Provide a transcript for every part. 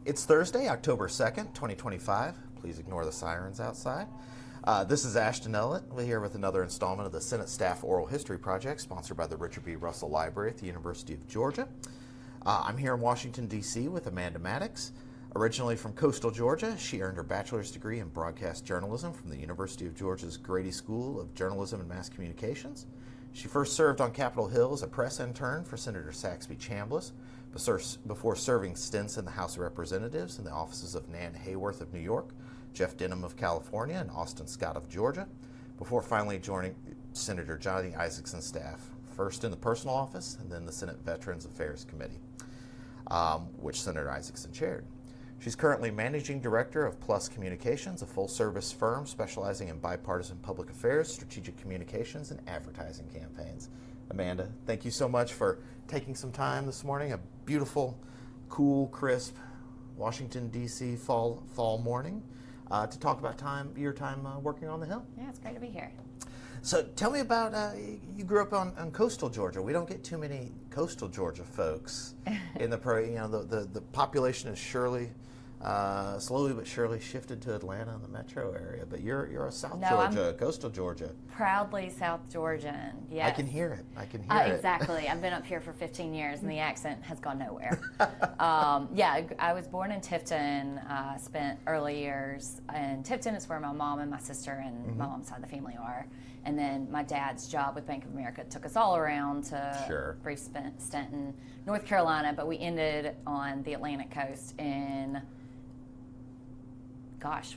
It's Thursday, October 2nd, 2025. Please ignore the sirens outside. This is Ashton Ellett. We're here with another installment of the Senate Staff Oral History Project, sponsored by the Richard B. Russell Library at the University of Georgia. I'm here in Washington, D.C. with Amanda Maddox. Originally from coastal Georgia, she earned her bachelor's degree in broadcast journalism from the University of Georgia's Grady School of Journalism and Mass Communications. She first served on Capitol Hill as a press intern for Senator Saxby Chambliss, before serving stints in the House of Representatives in the offices of Nan Hayworth of New York, Jeff Denham of California, and Austin Scott of Georgia, before finally joining Senator Johnny Isakson's staff, first in the personal office and then the Senate Veterans Affairs Committee, which Senator Isakson chaired. She's currently Managing Director of Plus Communications, a full-service firm specializing in bipartisan public affairs, strategic communications, and advertising campaigns. Amanda, thank you so much for taking some time this morning. A beautiful, cool, crisp Washington, D.C. fall morning to talk about your time working on the Hill. Yeah, it's great to be here. So tell me about, you grew up on coastal Georgia. We don't get too many coastal Georgia folks in the population is slowly but surely shifted to Atlanta and the metro area. But you're a South Georgia, coastal Georgia. Proudly South Georgian, yes. I can hear it. It. Exactly. I've been up here for 15 years and the accent has gone nowhere. I was born in Tifton, spent early years in Tifton. It's where my mom and my sister and my mom's side of the family are. And then my dad's job with Bank of America took us all around to a brief stint in North Carolina, but we ended on the Atlantic coast in,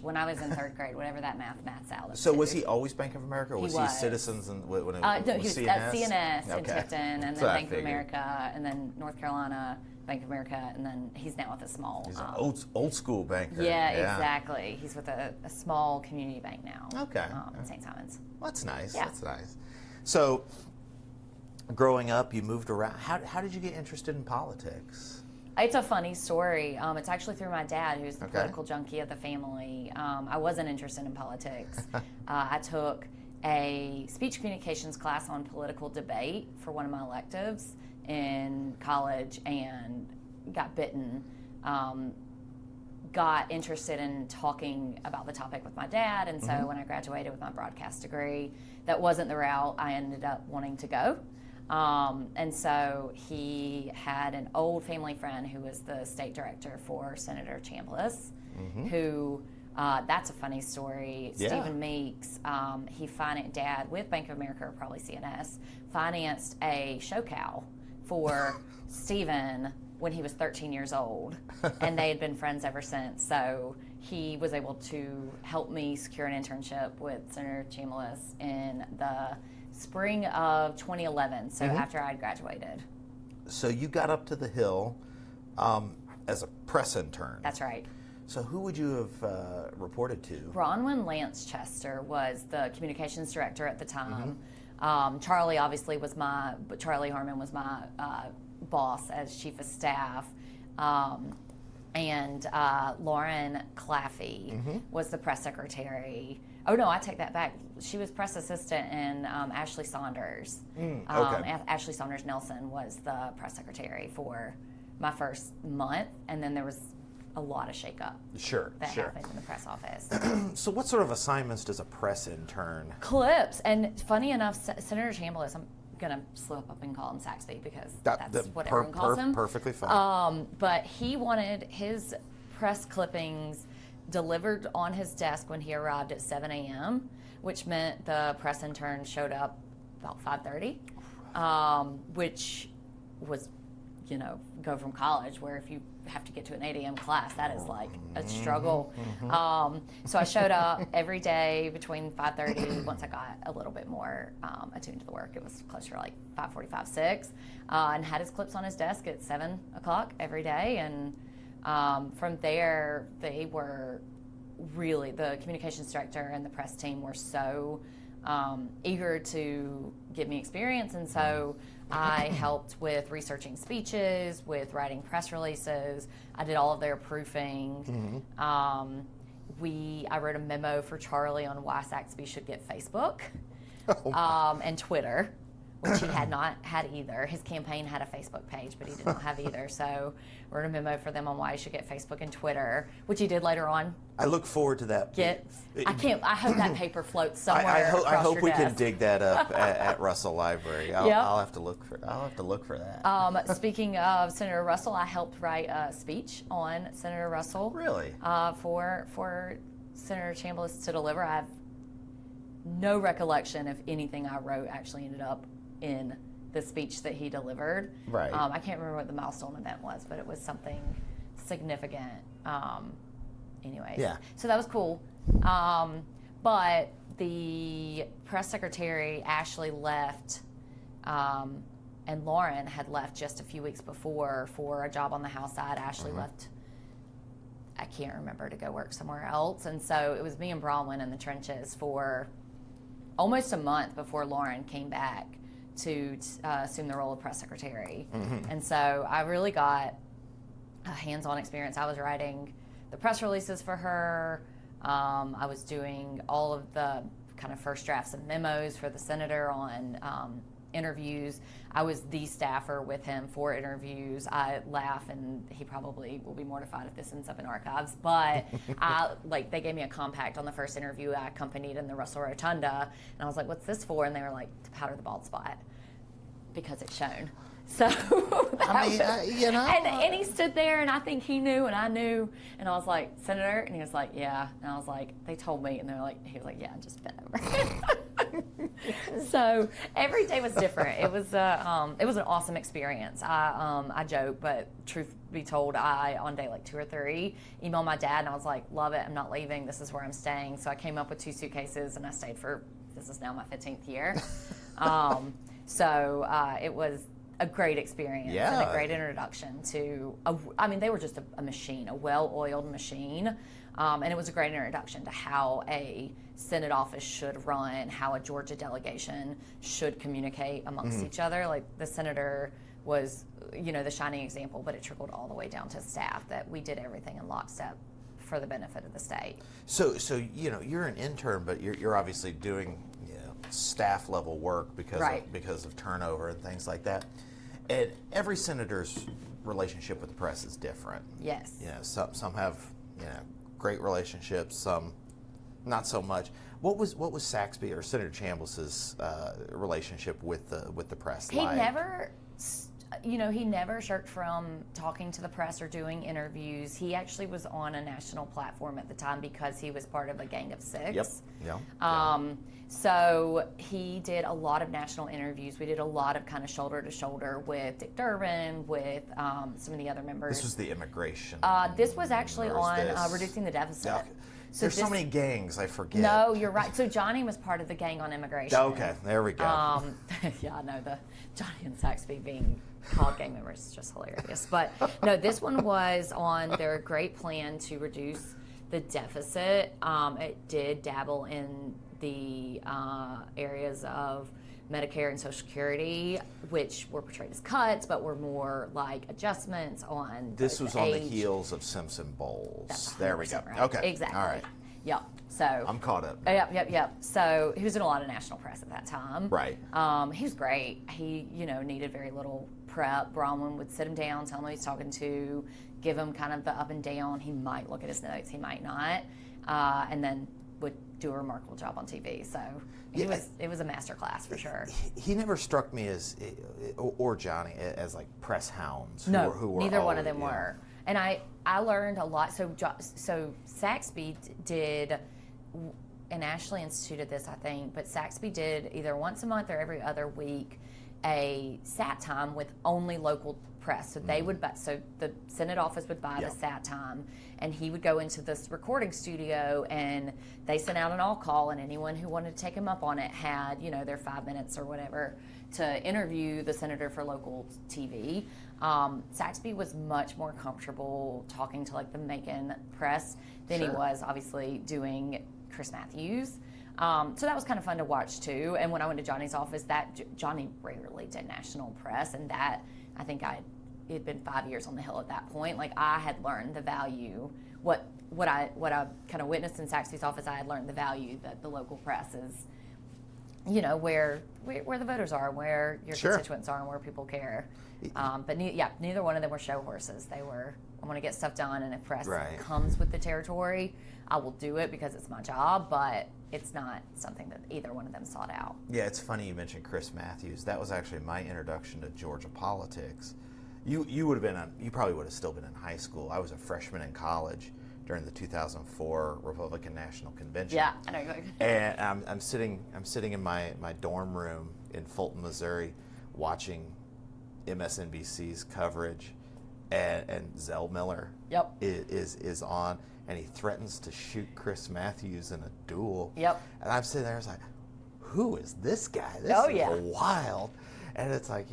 when I was in third grade, whatever that maths out. So was he always Bank of America, or was he Citizens and when it was no, he was CNS? At CNS in Tifton, and then Bank of figured. America, and then North Carolina, Bank of America, and then he's now with a small... He's an old school banker. Yeah, exactly. He's with a small community bank now. Okay. In St. Simons. Well, that's nice. Yeah. That's nice. So, growing up, you moved around. How did you get interested in politics? It's a funny story. It's actually through my dad, who's the political junkie of the family. I wasn't interested in politics. I took a speech communications class on political debate for one of my electives in college and got bitten. Got interested in talking about the topic with my dad, and so when I graduated with my broadcast degree, that wasn't the route I ended up wanting to go. And so he had an old family friend who was the state director for Senator Chambliss, who, that's a funny story. Yeah. Stephen Meeks, Dad with Bank of America, or probably CNS, financed a show cow for Stephen when he was 13 years old, and they had been friends ever since. So he was able to help me secure an internship with Senator Chambliss in the spring of 2011, so after I'd graduated. So you got up to the Hill as a press intern. That's right. So who would you have reported to? Bronwyn Lance-Chester was the communications director at the time. Charlie Harmon was my boss as chief of staff. And Lauren Claffey was the press secretary. Oh no, I take that back. She was press assistant, and Ashley Saunders. Ashley Saunders Nelson was the press secretary for my first month, and then there was a lot of shakeup that happened in the press office. So what sort of assignments does a press intern? Clips, and funny enough, Senator Chambliss, I'm gonna slip up and call him Saxby because that's what everyone calls him. Perfectly fine. But he wanted his press clippings delivered on his desk when he arrived at 7 a.m., which meant the press intern showed up about 5:30, which was, go from college where if you have to get to an 8 a.m. class, that is like a struggle. So I showed up every day between 5:30. Once I got a little bit more attuned to the work, it was closer to like 5:45, 6, and had his clips on his desk at 7 o'clock every day. And from there, they were really, the communications director and the press team were so eager to give me experience, and so I helped with researching speeches, with writing press releases. I did all of their proofing. I wrote a memo for Charlie on why Saxby should get Facebook and Twitter. which he had not had either. His campaign had a Facebook page, but he did not have either. So wrote a memo for them on why he should get Facebook and Twitter, which he did later on. I look forward to that. I hope that paper floats somewhere. I hope we desk. can dig that up at Russell Library. I'll have to look for that. Speaking of Senator Russell, I helped write a speech on Senator Russell. Really? For Senator Chambliss to deliver. I have no recollection if anything I wrote actually ended up in the speech that he delivered. Right. I can't remember what the milestone event was, but it was something significant. Anyways. Yeah. So that was cool. But the press secretary, Ashley, left, and Lauren had left just a few weeks before for a job on the House side. Ashley left, I can't remember, to go work somewhere else. And so it was me and Bronwyn in the trenches for almost a month before Lauren came back to assume the role of press secretary. And so I really got a hands-on experience. I was writing the press releases for her. I was doing all of the kind of first drafts of memos for the senator on interviews. I was the staffer with him for interviews. I laugh, and he probably will be mortified if this ends up in archives, but they gave me a compact on the first interview. I accompanied in the Russell Rotunda, and I was like, what's this for? And they were like, to powder the bald spot, because it's shown. So and he stood there, and I think he knew, and I knew, and I was like, Senator, and he was like, yeah, and I was like, they told me, and he was like, yeah, just bend over. So every day was different. It was an awesome experience. I joke, but truth be told, I on day like 2 or 3 emailed my dad, and I was like, love it, I'm not leaving. This is where I'm staying. So I came up with 2 suitcases, and I stayed for, this is now my 15th year. It was a great experience and a great introduction to, they were just a machine, a well-oiled machine. And it was a great introduction to how a Senate office should run, how a Georgia delegation should communicate amongst each other. Like, the senator was, the shining example, but it trickled all the way down to staff, that we did everything in lockstep for the benefit of the state. So you're an intern, but you're obviously doing staff level work because of turnover and things like that. And every senator's relationship with the press is different. Yes. Some have great relationships, some not so much. What was Saxby or Senator Chambliss's relationship with the press like? He never shirked from talking to the press or doing interviews. He actually was on a national platform at the time because he was part of a gang of 6. Yep. Yeah. So he did a lot of national interviews. We did a lot of kind of shoulder to shoulder with Dick Durbin, with some of the other members. This was the immigration. This was actually on reducing the deficit. Yeah, okay. There's so many gangs, I forget. No, you're right. So Johnny was part of the gang on immigration. Okay, there we go. Yeah, I know, the Johnny and Saxby being called gang members is just hilarious. But no, this one was on their great plan to reduce the deficit. It did dabble in the areas of Medicare and Social Security, which were portrayed as cuts, but were more like adjustments on. This was on the heels of Simpson Bowles. There we go. Right. Okay. Exactly. All right. Yep. So I'm caught up. Yep. So he was in a lot of national press at that time. Right. He was great. He, needed very little prep. Bronwyn would sit him down, tell him who he's talking to, give him kind of the up and down. He might look at his notes, he might not, and then would do a remarkable job on TV. So it was a master class for sure. He never struck me as, or Johnny, as like press hounds. No, who were neither one of them were. And I learned a lot. So Saxby did, and Ashley instituted this, I think, but Saxby did either once a month or every other week a sat time with only local press. So they would, so the Senate office would buy the sat time, and he would go into this recording studio, and they sent out an all call, and anyone who wanted to take him up on it had, their 5 minutes or whatever to interview the senator for local TV. Saxby was much more comfortable talking to like the Macon press than he was obviously doing Chris Matthews. So that was kind of fun to watch too. And when I went to Johnny's office, Johnny rarely did national press, and that I think it had been 5 years on the Hill at that point. Like, I had learned the value, what I kind of witnessed in Saxby's office. I had learned the value that the local press where the voters are, where your Sure. constituents are, and where people care. But neither one of them were show horses. They were, I want to get stuff done, and if press Right. comes with the territory, I will do it because it's my job, but it's not something that either one of them sought out. Yeah, it's funny you mentioned Chris Matthews. That was actually my introduction to Georgia politics. You probably would have still been in high school. I was a freshman in college during the 2004 Republican National Convention. Yeah, I know you're going. And I'm sitting in my dorm room in Fulton, Missouri, watching MSNBC's coverage, and Zell Miller Yep. is on, and he threatens to shoot Chris Matthews in a duel. Yep. And I'm sitting there, I was like, who is this guy? This Oh, is yeah. wild. And it's like,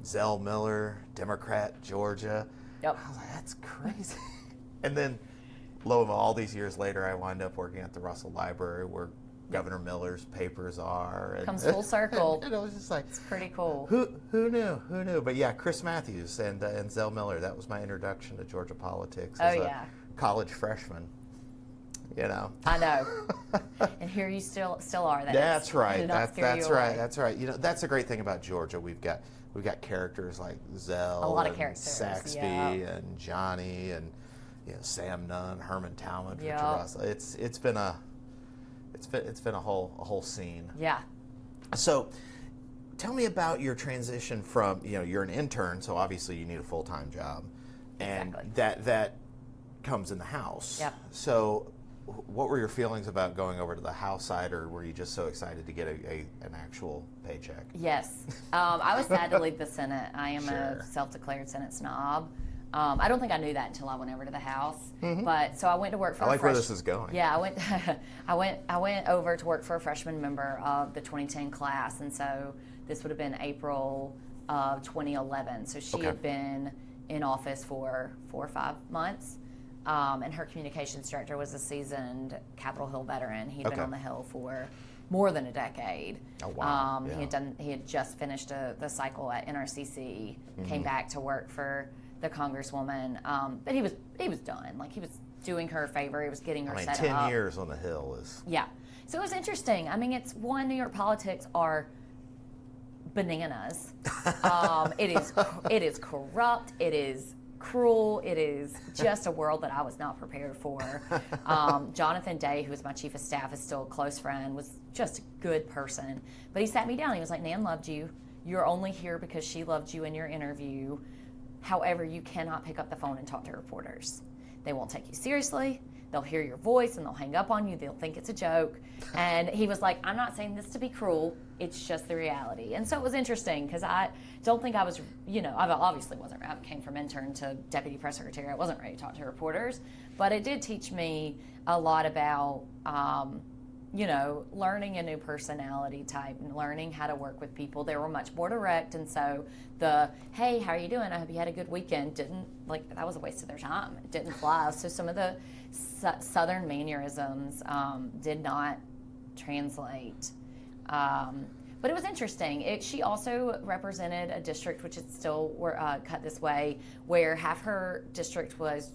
Zell Miller, Democrat, Georgia. Yep. I was like, that's crazy. And then, lo and behold, all these years later, I wind up working at the Russell Library where Governor Miller's papers are. And, Comes full circle. And it was just like, It's pretty cool. who knew? Who knew? But yeah, Chris Matthews and Zell Miller, that was my introduction to Georgia politics as a college freshman. I know. And here you still are. That's right. Did not scare you That's away. right. That's right. That's a great thing about Georgia. We've got characters like Zell, A lot of and characters, Saxby, yeah. and Johnny, and Sam Nunn, Herman Talmadge, Yeah. Richard Russell. It's been a whole scene. Yeah. So, tell me about your transition from you're an intern, so obviously you need a full-time job, and Exactly. that comes in the house. Yep. So, what were your feelings about going over to the house side, or were you just so excited to get an actual paycheck? Yes. I was sad to leave the Senate. I am Sure. a self-declared Senate snob. I don't think I knew that until I went over to the House. Mm-hmm. But so I went to work for I like where this is going. Yeah, I went over to work for a freshman member of the 2010 class, and so this would have been April of 2011. So she had been in office for 4 or 5 months. And her communications director was a seasoned Capitol Hill veteran. He'd been on the Hill for more than a decade. Oh, wow. He had just finished the cycle at NRCC, came back to work for the Congresswoman, but he was done. Like, he was doing her a favor. He was getting her set 10 up. years on the Hill is... Yeah. So it was interesting. I mean, New York politics are bananas. It is corrupt. It is cruel. It is just a world that I was not prepared for. Jonathan Day, who was my chief of staff, is still a close friend, was just a good person. But he sat me down. He was like, Nan loved you. You're only here because she loved you in your interview. However, you cannot pick up the phone and talk to reporters. They won't take you seriously. They'll hear your voice and they'll hang up on you. They'll think it's a joke. And he was like, I'm not saying this to be cruel. It's just the reality. And so it was interesting because I don't think I was, I obviously wasn't. I came from intern to deputy press secretary. I wasn't ready to talk to reporters. But it did teach me a lot about, learning a new personality type and learning how to work with people. They were much more direct. And so hey, how are you doing? I hope you had a good weekend. That was a waste of their time. It didn't fly. So some of the Southern mannerisms did not translate. But it was interesting. She also represented a district, which is still cut this way, where half her district was,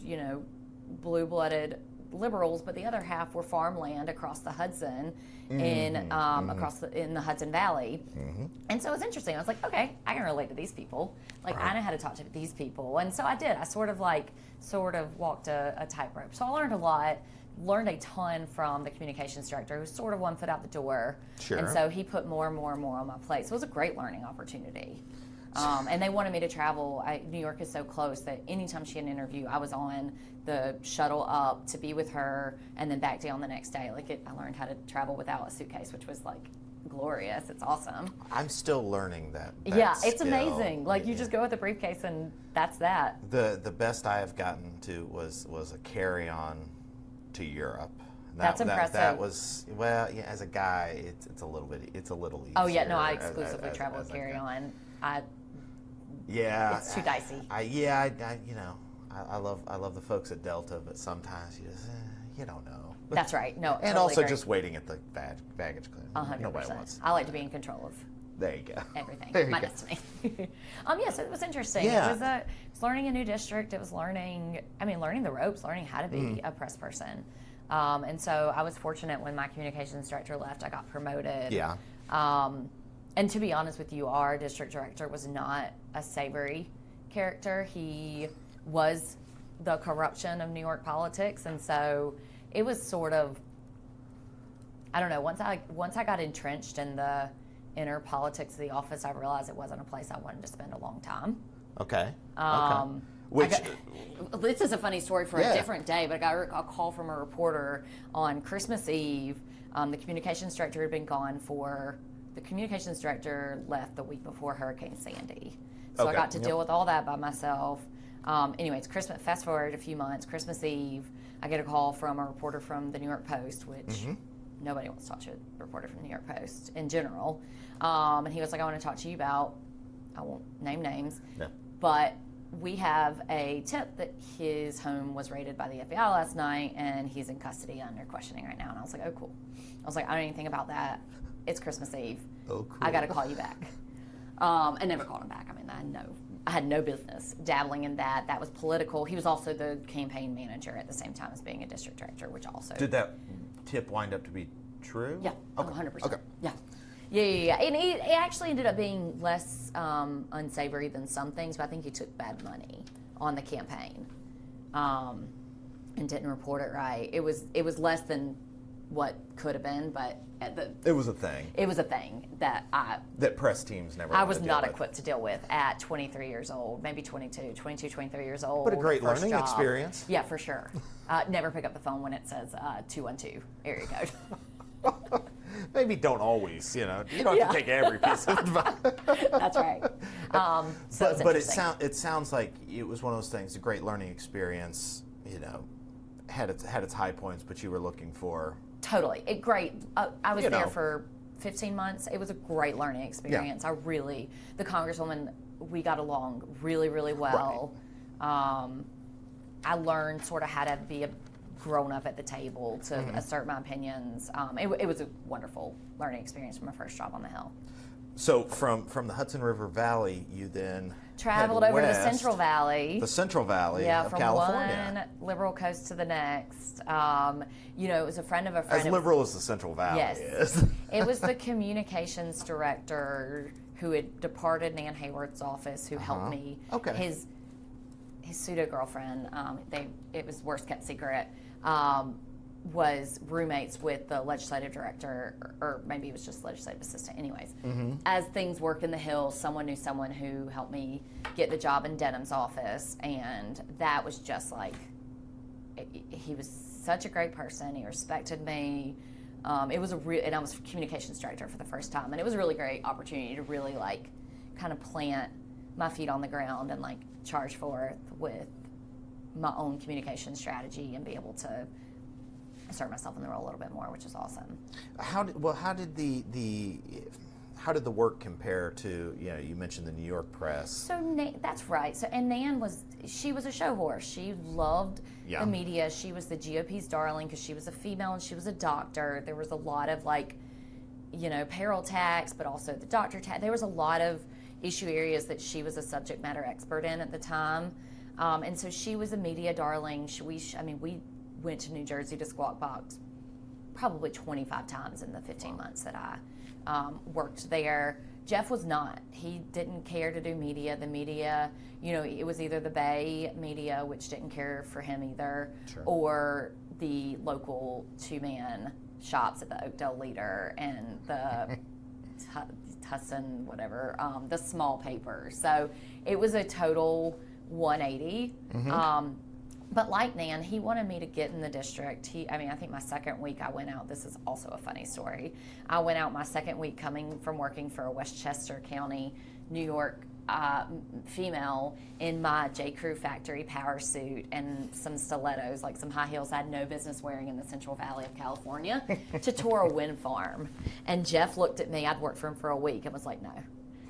blue-blooded liberals, but the other half were farmland across the Hudson, in the Hudson Valley. Mm-hmm. And so it was interesting. I was like, okay, I can relate to these people. I know how to talk to these people. And so I did. I sort of walked a tightrope. So I learned a lot. Learned a ton from the communications director, who's sort of one foot out the door. Sure. And so he put more and more and more on my plate. So it was a great learning opportunity. And they wanted me to travel. New York is so close that anytime she had an interview, I was on the shuttle up to be with her and then back down the next day. I learned how to travel without a suitcase, which was glorious. It's awesome. I'm still learning that yeah, it's skill. Amazing. You just go with a briefcase and that's that. The best I have gotten to was a carry-on to Europe. That's impressive. That was, as a guy, it's a little easier. Oh yeah, no, I exclusively travel with carry-on. Yeah, it's too dicey. I love the folks at Delta, but sometimes you don't know. That's right. No, and totally also agree. just waiting at the baggage claim. 100%. Nobody wants. I like to be in control of. There you go. Everything. There you My go. destiny. Yes, it was interesting. Yeah. It was learning a new district. It was learning the ropes, learning how to be a press person. And so I was fortunate when my communications director left, I got promoted. Yeah. And to be honest with you, our district director was not a savory character. He was the corruption of New York politics, and so it was sort of, I don't know, once I got entrenched in the inner politics of the office, I realized it wasn't a place I wanted to spend a long time. Okay. This is a funny story for a different day, but I got a call from a reporter on Christmas Eve. The communications director had been gone the communications director left the week before Hurricane Sandy. So I got to deal with all that by myself. Anyways, fast forward a few months, Christmas Eve, I get a call from a reporter from the New York Post, which nobody wants to talk to a reporter from the New York Post in general. And he was like, I want to talk to you about, I won't name names, but we have a tip that his home was raided by the FBI last night and he's in custody under questioning right now. And I was like, oh, cool. I was like, I don't know anything about that. It's Christmas Eve. Oh, cool. I got to call you back. And never called him back. I mean, I had no business dabbling in that. That was political. He was also the campaign manager at the same time as being a district director, which also... Did that tip wind up to be true? Yeah, okay. 100%. Okay. Yeah. And it actually ended up being less unsavory than some things, but I think he took bad money on the campaign and didn't report it right. It was less than what could have been, but it was a thing. It was a thing that press teams never. I was not equipped to deal with at 23 years old, maybe 22, 23 years old. But a great learning experience. Yeah, for sure. Never pick up the phone when it says 212 area code. Maybe don't always, you don't have to take every piece of advice. That's right. But it sounds like it was one of those things, a great learning experience, had its high points, but you were looking for... Totally. Great. I was there for 15 months. It was a great learning experience. Yeah. The Congresswoman, we got along really, really well. Right. I learned sort of how to be a grown-up at the table to assert my opinions. It was a wonderful learning experience from my first job on the Hill. So from the Hudson River Valley, you then traveled over to the Central Valley. The Central Valley of California. From one liberal coast to the next. It was a friend of a friend. As liberal as the Central Valley is. It was the communications director who had departed Nan Hayward's office who helped me. Okay. His pseudo girlfriend. It was worst kept secret. Was roommates with the legislative director, or maybe it was just legislative assistant. Anyways, as things work in the Hills, someone knew someone who helped me get the job in Denham's office, and that was just like, he was such a great person. He respected me. It was and I was communications director for the first time, and it was a really great opportunity to really kind of plant my feet on the ground and charge forth with my own communication strategy and be able to assert myself in the role a little bit more, which is awesome. How did the work compare to, you mentioned the New York press? So that's right. So, and Nan was a show horse. She loved the media. She was the GOP's darling because she was a female and she was a doctor. There was a lot of payroll tax, but also the doctor tax. There was a lot of issue areas that she was a subject matter expert in at the time. And so she was a media darling. We went to New Jersey to Squawk Box probably 25 times in the 15 months that I worked there. Jeff was not. He didn't care to do media. The media, it was either the Bay media, which didn't care for him either, or the local two-man shops at the Oakdale Leader and the Tussin, whatever, the small paper. So it was a total 180. But like Nan, he wanted me to get in the district. I think my second week I went out. This is also a funny story. I went out my second week coming from working for a Westchester County, New York female in my J. Crew factory power suit and some stilettos, some high heels I had no business wearing in the Central Valley of California, to tour a wind farm. And Jeff looked at me. I'd worked for him for a week and was like, no.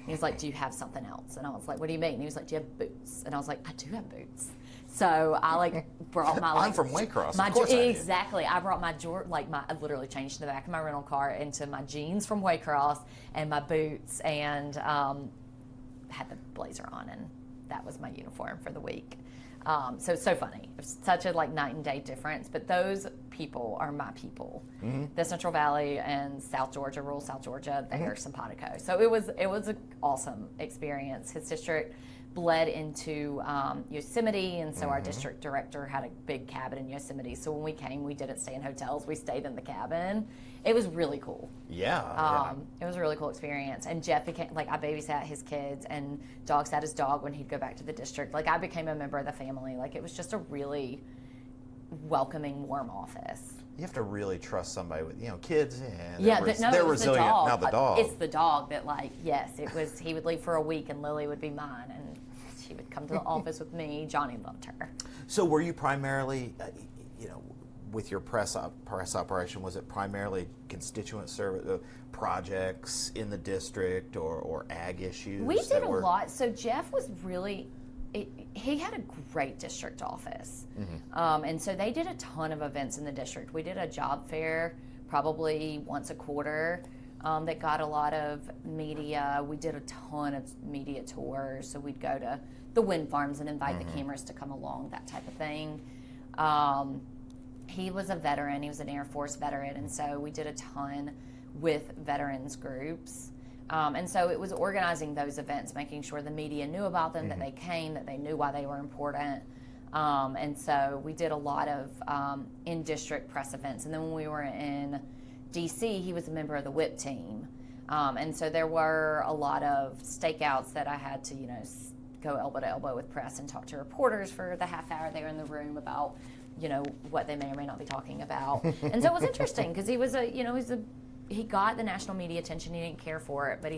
He was like, do you have something else? And I was like, what do you mean? And he was like, do you have boots? And I was like, I do have boots. So I brought my I'm from Waycross. Of course exactly. I brought my I literally changed the back of my rental car into my jeans from Waycross and my boots, and had the blazer on, and that was my uniform for the week. So it's so funny. It's such a night and day difference. But those people are my people. The Central Valley and South Georgia, rural South Georgia, they are simpatico. So it was an awesome experience. His district bled into Yosemite, and so our district director had a big cabin in Yosemite. So when we came, we didn't stay in hotels. We stayed in the cabin. It was really cool. Yeah. It was a really cool experience. And Jeff became, like, I babysat his kids and dog sat his dog when he'd go back to the district. Like, I became a member of the family. Like, it was just a really welcoming, warm office. You have to really trust somebody with, kids, and Yeah, they're resilient. The dog. Now the dog. It's the dog that, like, yes, it was, he would leave for a week and Lily would be mine, and she would come to the office with me. Johnny loved her. So were you primarily, with your press operation, was it primarily constituent service projects in the district or ag issues? We did a lot. So Jeff was really, he had a great district office. And so they did a ton of events in the district. We did a job fair probably once a quarter that got a lot of media. We did a ton of media tours. So we'd go to the wind farms and invite the cameras to come along, that type of thing. He was a veteran. He was an Air Force veteran. And so we did a ton with veterans groups. And so it was organizing those events, making sure the media knew about them, that they came, that they knew why they were important. And so we did a lot of in-district press events. And then when we were in D.C., he was a member of the WHIP team. And so there were a lot of stakeouts that I had to, go elbow to elbow with press and talk to reporters for the half hour they were in the room about, what they may or may not be talking about. And so it was interesting because he was he got the national media attention. He didn't care for it, but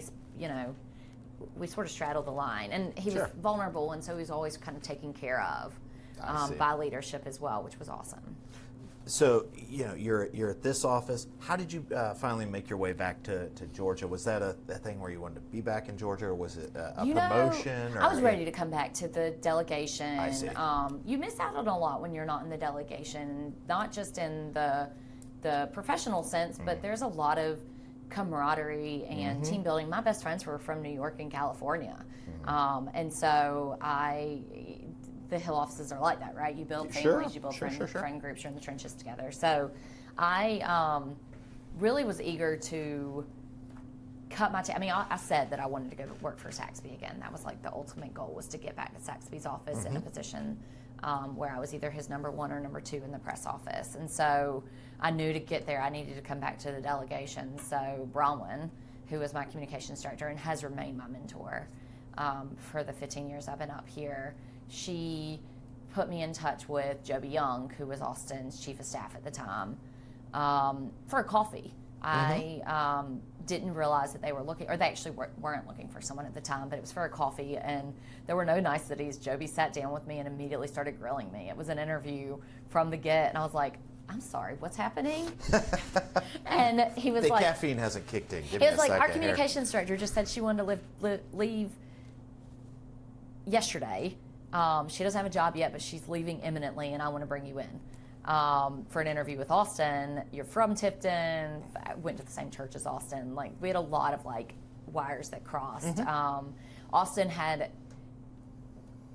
we sort of straddled the line. And he was vulnerable, and so he was always kind of taken care of by leadership as well, which was awesome. So, you're at this office. How did you finally make your way back to Georgia? Was that a thing where you wanted to be back in Georgia, or was it a promotion? I was ready to come back to the delegation. I see. You miss out on a lot when you're not in the delegation, not just in the professional sense, but there's a lot of camaraderie and team building. My best friends were from New York and California. And so the Hill offices are like that, right? You build families, you build friend groups, you're in the trenches together. So I really was eager to cut my I said that I wanted to go to work for Saxby again. That was like the ultimate goal, was to get back to Saxby's office in a position where I was either his number one or number two in the press office. And so I knew to get there, I needed to come back to the delegation. So Bronwyn, who was my communications director and has remained my mentor for the 15 years I've been up here, she put me in touch with Joby Young, who was Austin's chief of staff at the time, for a coffee. I didn't realize that they were looking, or they actually weren't looking for someone at the time, but it was for a coffee, and there were no niceties. Joby sat down with me and immediately started grilling me. It was an interview from the get, and I was like, I'm sorry, what's happening? And he was the caffeine hasn't kicked in. He was like, our communications director just said she wanted to leave yesterday. She doesn't have a job yet, but she's leaving imminently, and I want to bring you in for an interview with Austin. You're from Tipton. I went to the same church as Austin. Like, we had a lot of wires that crossed. Austin had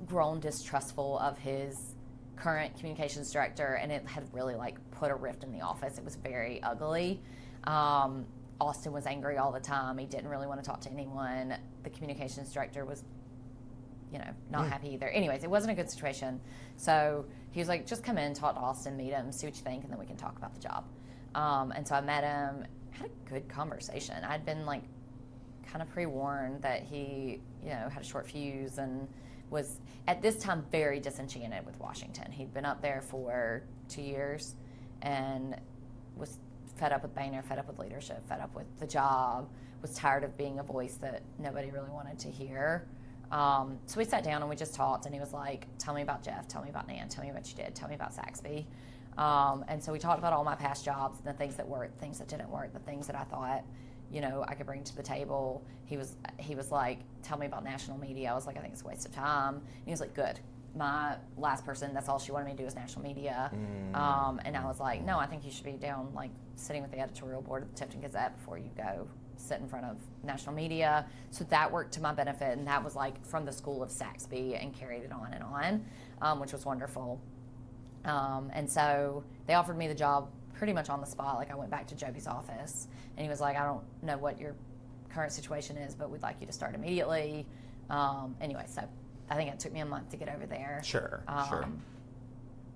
grown distrustful of his current communications director, and it had really put a rift in the office. It was very ugly. Austin was angry all the time. He didn't really want to talk to anyone. The communications director was not happy either. Anyways, it wasn't a good situation. So he was like, just come in, talk to Austin, meet him, see what you think, and then we can talk about the job. And so I met him, had a good conversation. I'd been kind of pre-warned that he, had a short fuse and was at this time very disenchanted with Washington. He'd been up there for 2 years and was fed up with Boehner, fed up with leadership, fed up with the job, was tired of being a voice that nobody really wanted to hear. So we sat down and we just talked, and he was like, tell me about Jeff, tell me about Nan, tell me what you did, tell me about Saxby. And so we talked about all my past jobs, the things that worked, things that didn't work, the things that I thought, I could bring to the table. He was like, tell me about national media. I was like, I think it's a waste of time. And he was like, good. My last person, that's all she wanted me to do was national media. And I was like, no, I think you should be down, sitting with the editorial board of the Tipton Gazette before you go sit in front of national media. So that worked to my benefit, and that was from the school of Saxby and carried it on and on, which was wonderful. And so they offered me the job pretty much on the spot. Like, I went back to Joby's office, and he was like, I don't know what your current situation is, but we'd like you to start immediately. Anyway, so I think it took me a month to get over there. Sure.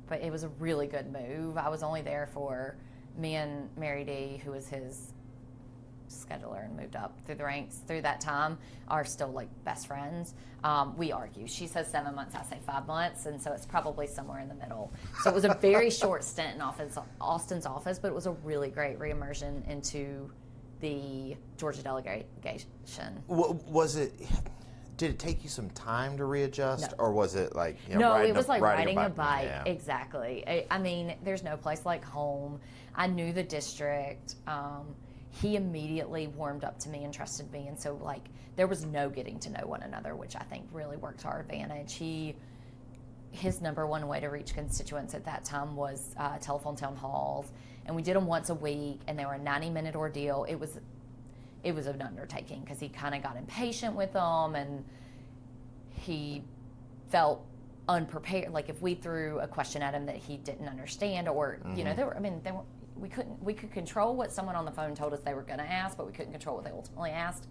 But it was a really good move. I was only there for me and Mary D, who was his scheduler and moved up through the ranks through that time, are still like best friends. We argue. She says 7 months, I say 5 months, and so it's probably somewhere in the middle. So it was a very short stint in Austin's office, but it was a really great reimmersion into the Georgia delegation. Was it? Did it take you some time to readjust, or was it like no? It was like riding a bike. Yeah. Exactly. I mean, there's no place like home. I knew the district. He immediately warmed up to me and trusted me, and so like there was no getting to know one another, which I think really worked to our advantage. His number one way to reach constituents at that time was telephone town halls, and we did them once a week, and they were a 90-minute ordeal. It was an undertaking because he kind of got impatient with them, and he felt unprepared. Like if we threw a question at him that he didn't understand, or we could control what someone on the phone told us they were going to ask, but we couldn't control what they ultimately asked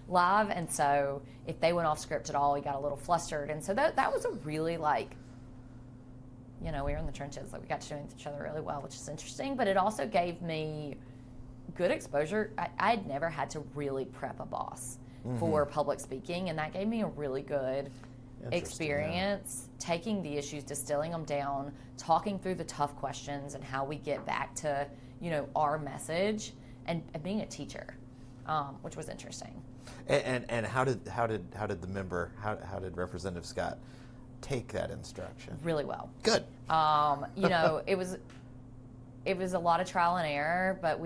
live. And so if they went off script at all, he got a little flustered. And so that was a really we were in the trenches. Like we got to know each other really well, which is interesting. But it also gave me good exposure. I had never had to really prep a boss for public speaking, and that gave me a really good experience, taking the issues, distilling them down, talking through the tough questions and how we get back to, our message, and being a teacher, which was interesting. And how did Representative Scott take that instruction? Really well. Good. It was a lot of trial and error, but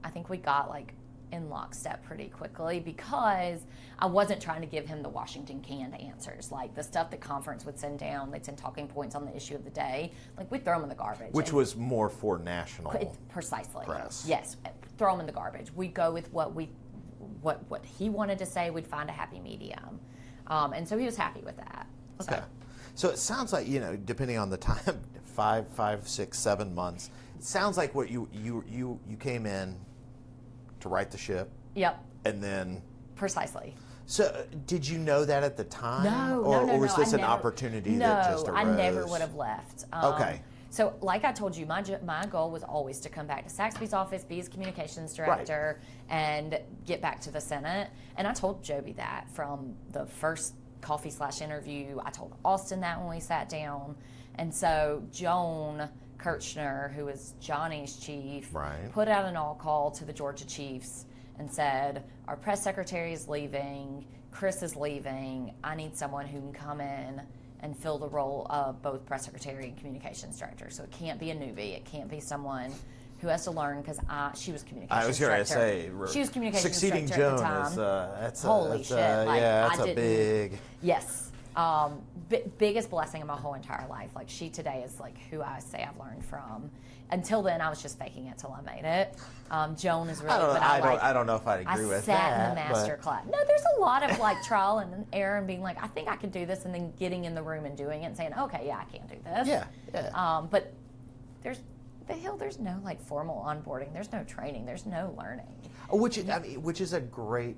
I think we got like in lockstep pretty quickly, because I wasn't trying to give him the Washington canned answers, like the stuff that conference would send down. They'd send talking points on the issue of the day. Like we'd throw them in the garbage. Which was more for national precisely press. Yes, throw them in the garbage. We'd go with what he wanted to say. We'd find a happy medium, and so he was happy with that. Okay, so it sounds like depending on the time, 5, 6, 7 months. It sounds like what you came in to right the ship. Yep. And then precisely. So did you know that at the time? No, or was this an opportunity that just arose? No, I never would have left. Okay. So like I told you, my goal was always to come back to Saxby's office, be his communications director, and get back to the Senate. And I told Joby that from the first coffee/interview. I told Austin that when we sat down. And so Joan Kirchner, who is Johnny's chief, put out an all-call to the Georgia chiefs and said, our press secretary is leaving, Chris is leaving, I need someone who can come in and fill the role of both press secretary and communications director. So it can't be a newbie, it can't be someone who has to learn, because she was communications director. I was going to say, she was communications succeeding director Joan at the time. is, holy shit. that's a big... Yes. Biggest blessing of my whole entire life. Like she today is like who I say I've learned from. Until then, I was just faking it till I made it. Joan is really good. I don't know if I'd agree with that. I sat in the master class. No, there's a lot of like trial and error and being like, I think I could do this, and then getting in the room and doing it and saying, okay, yeah, I can do this. Yeah. But there's no like formal onboarding. There's no training. There's no learning. Which is a great.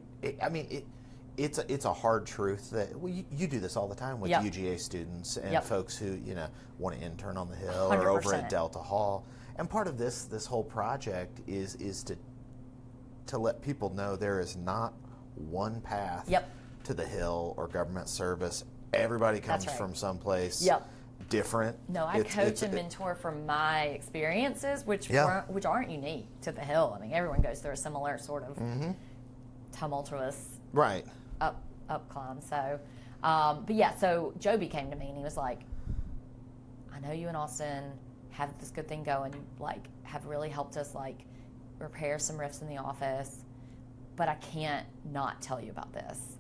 It's a hard truth that you do this all the time with UGA students and folks who want to intern on the Hill 100%. or over at Delta Hall. And part of this whole project is to let people know there is not one path to the Hill or government service. Everybody comes from someplace different. No, I coach and mentor from my experiences, which aren't unique to the Hill. I mean, everyone goes through a similar sort of tumultuous up climb. So, so Joby came to me and he was like, I know you and Austin have this good thing going. You like have really helped us like repair some rifts in the office, but I can't not tell you about this.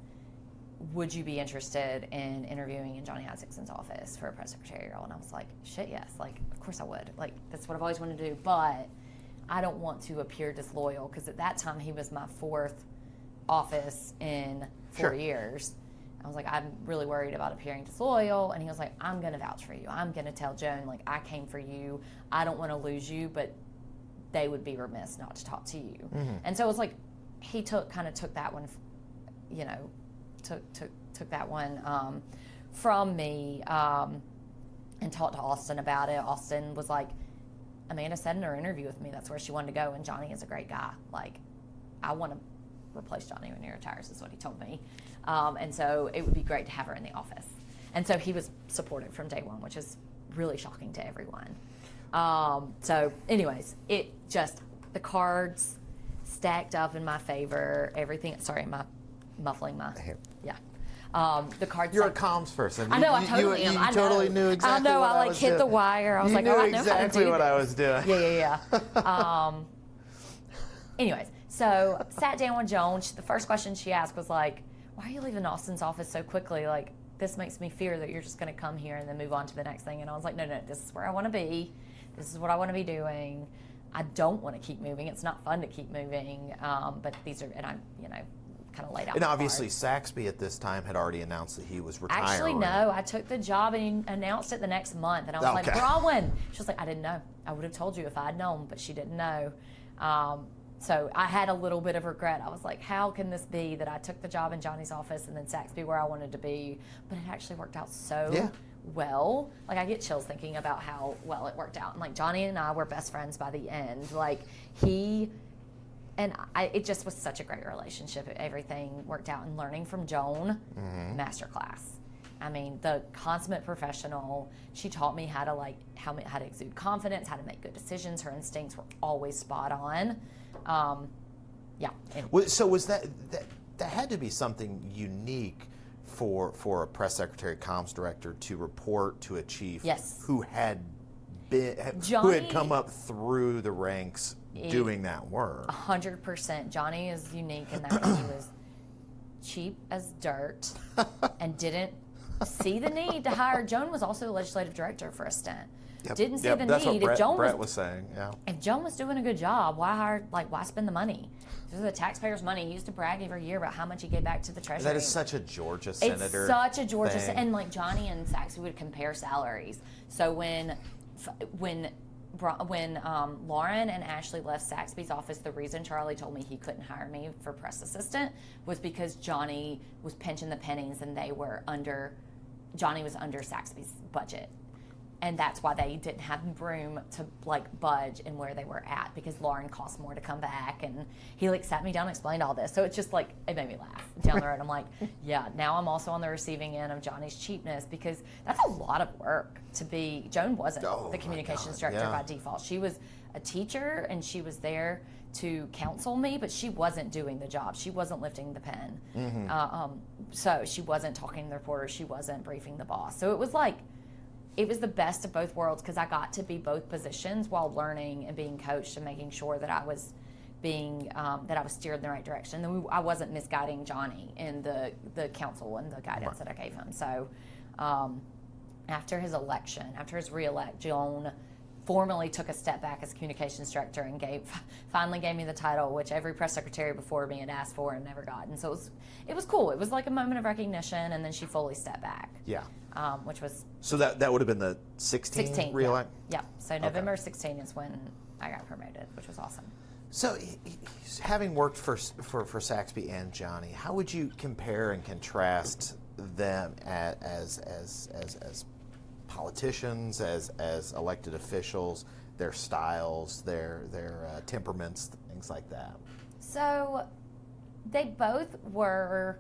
Would you be interested in interviewing in Johnny Isaacson's office for a press secretary role? And I was like, shit, yes. Like, of course I would. Like, that's what I've always wanted to do. But I don't want to appear disloyal, because at that time he was my fourth office in 4 years. I was like, I'm really worried about appearing disloyal. And he was like, I'm going to vouch for you. I'm going to tell Joan, like, I came for you. I don't want to lose you, but they would be remiss not to talk to you. And so it was like, he took that one, you know, took that one from me and talked to Austin about it. Austin was like, Amanda said in her interview with me that's where she wanted to go, and Johnny is a great guy. Like, I want to replace Johnny when he retires, is what he told me. And so it would be great to have her in the office. And so he was supportive from day one, which is really shocking to everyone. So anyways, it just, the cards stacked up in my favor. Everything, sorry, am I muffling my, yeah. The cards. You're a comms person. I know, I totally am. You totally knew exactly I know, what I like hit doing. the wire. I was like, oh, I know exactly how to do what this. I was doing. Yeah. Anyways, so sat down with Joan. The first question she asked was like, why are you leaving Austin's office so quickly? Like, this makes me fear that you're just going to come here and then move on to the next thing. And I was like, no, this is where I want to be. This is what I want to be doing. I don't want to keep moving. It's not fun to keep moving. But these are, and I, you know, kind of laid out. And obviously, Saxby at this time had already announced that he was retiring. Actually, no. I took the job and he announced it the next month. And I was like, Bronwyn. She was like, I didn't know. I would have told you if I had known, but she didn't know. So I had a little bit of regret. I was like, how can this be that I took the job in Johnny's office and then Saxby where I wanted to be? But it actually worked out so well. Like, I get chills thinking about how well it worked out. And like, Johnny and I were best friends by the end. Like, it just was such a great relationship. Everything worked out, and learning from Joan, masterclass. I mean, the consummate professional. She taught me how to exude confidence, how to make good decisions. Her instincts were always spot on. So was that had to be something unique for a press secretary, comms director to report to a chief who had come up through the ranks doing that work. 100%. Johnny is unique in that he was cheap as dirt and didn't see the need to hire. Joan was also the legislative director for a stint. Didn't see the That's need. What Brett was saying. Yeah. If Joan was doing a good job, why spend the money? This is the taxpayers' money. He used to brag every year about how much he gave back to the Treasury. That is such a Georgia senator. It's such a Georgia thing. And like Johnny and Saxby would compare salaries. So when Lauren and Ashley left Saxby's office, the reason Charlie told me he couldn't hire me for press assistant was because Johnny was pinching the pennies and Johnny was under Saxby's budget. And that's why they didn't have room to like budge in where they were at, because Lauren cost more to come back. And he like sat me down and explained all this. So it's just like, it made me laugh down the road. I'm like, yeah, now I'm also on the receiving end of Johnny's cheapness, because that's a lot of work to be. Joan wasn't the communications director by default. She was a teacher and she was there to counsel me, but she wasn't doing the job. She wasn't lifting the pen. So she wasn't talking to the reporters. She wasn't briefing the boss. So it was like, it was the best of both worlds, because I got to be both positions while learning and being coached and making sure that I was steered in the right direction. And I wasn't misguiding Johnny in the counsel and the guidance that I gave him. So after his re-elect, Joan formally took a step back as communications director and finally gave me the title, which every press secretary before me had asked for and never gotten. So it was cool. It was like a moment of recognition, and then she fully stepped back. Yeah. Which was... So that would have been the 16 re-elect? Yeah. So November 16 is when I got promoted, which was awesome. So having worked for Saxby and Johnny, how would you compare and contrast them as politicians, as elected officials, their styles, their temperaments, things like that? So they both were...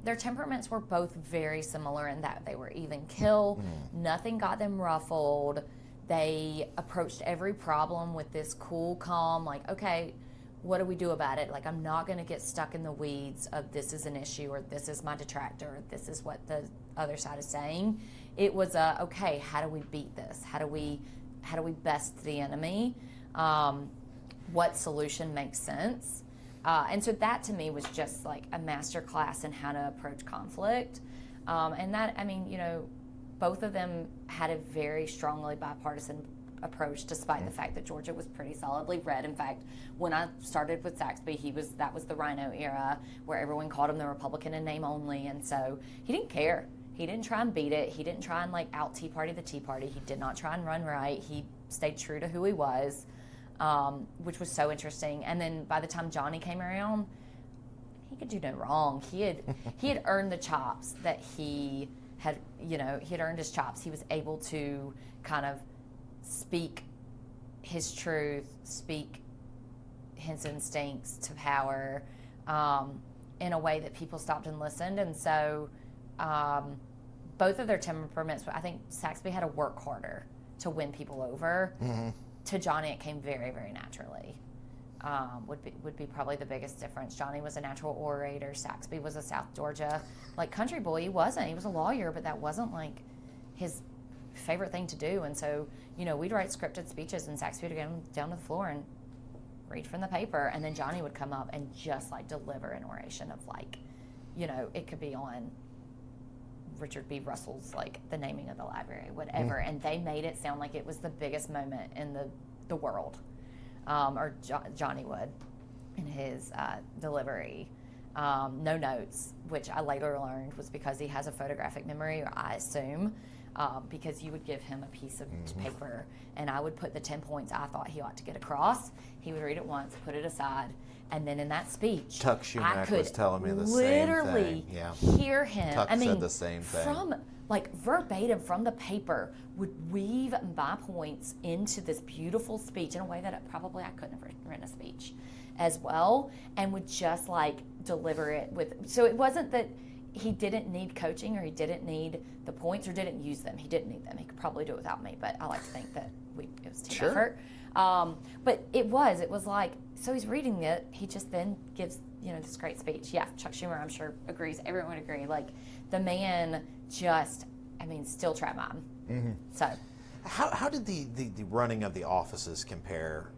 Their temperaments were both very similar in that they were even keel. Nothing got them ruffled. They approached every problem with this cool, calm, like, okay, what do we do about it? Like, I'm not going to get stuck in the weeds of this is an issue, or this is my detractor, or this is what the other side is saying. It was okay, how do we beat this? How do we best the enemy? What solution makes sense? And so that to me was just like a master class in how to approach conflict. And that, I mean, you know, both of them had a very strongly bipartisan approach, despite the fact that Georgia was pretty solidly red. In fact, when I started with Saxby, that was the Rhino era where everyone called him the Republican in name only, and so he didn't care. He didn't try and beat it. He didn't try and like out Tea Party the Tea Party. He did not try and run right. He stayed true to who he was, which was so interesting. And then by the time Johnny came around, he could do no wrong. He had earned the chops that he had earned his chops. He was able to kind of speak his truth, speak his instincts to power in a way that people stopped and listened. And so both of their temperaments, I think Saxby had to work harder to win people over. Mm-hmm. To Johnny, it came very, very naturally. Would be probably the biggest difference. Johnny was a natural orator. Saxby was a South Georgia country boy. He wasn't. He was a lawyer, but that wasn't like his favorite thing to do. And so, we'd write scripted speeches, and Saxby would get him down to the floor and read from the paper, and then Johnny would come up and just deliver an oration of it could be on Richard B. Russell's the naming of the library, whatever, and they made it sound like it was the biggest moment in the world. Johnny would in his delivery. No notes, which I later learned was because he has a photographic memory, or I assume, because you would give him a piece of paper, and I would put the 10 points I thought he ought to get across. He would read it once, put it aside, and then in that speech, Tuck Schumacher was telling me the same literally thing. Yeah. Hear him. Tuck said the same thing. From verbatim from the paper, would weave my points into this beautiful speech in a way that I couldn't have written a speech as well, and would just deliver it with. So it wasn't that he didn't need coaching or he didn't need the points or didn't use them. He didn't need them. He could probably do it without me, but I like to think that it was team effort. But it was so he's reading it. He just then gives this great speech. Yeah, Chuck Schumer, I'm sure, agrees. Everyone would agree. The man just, still trap mom. Mm-hmm. So, how did the running of the offices compare?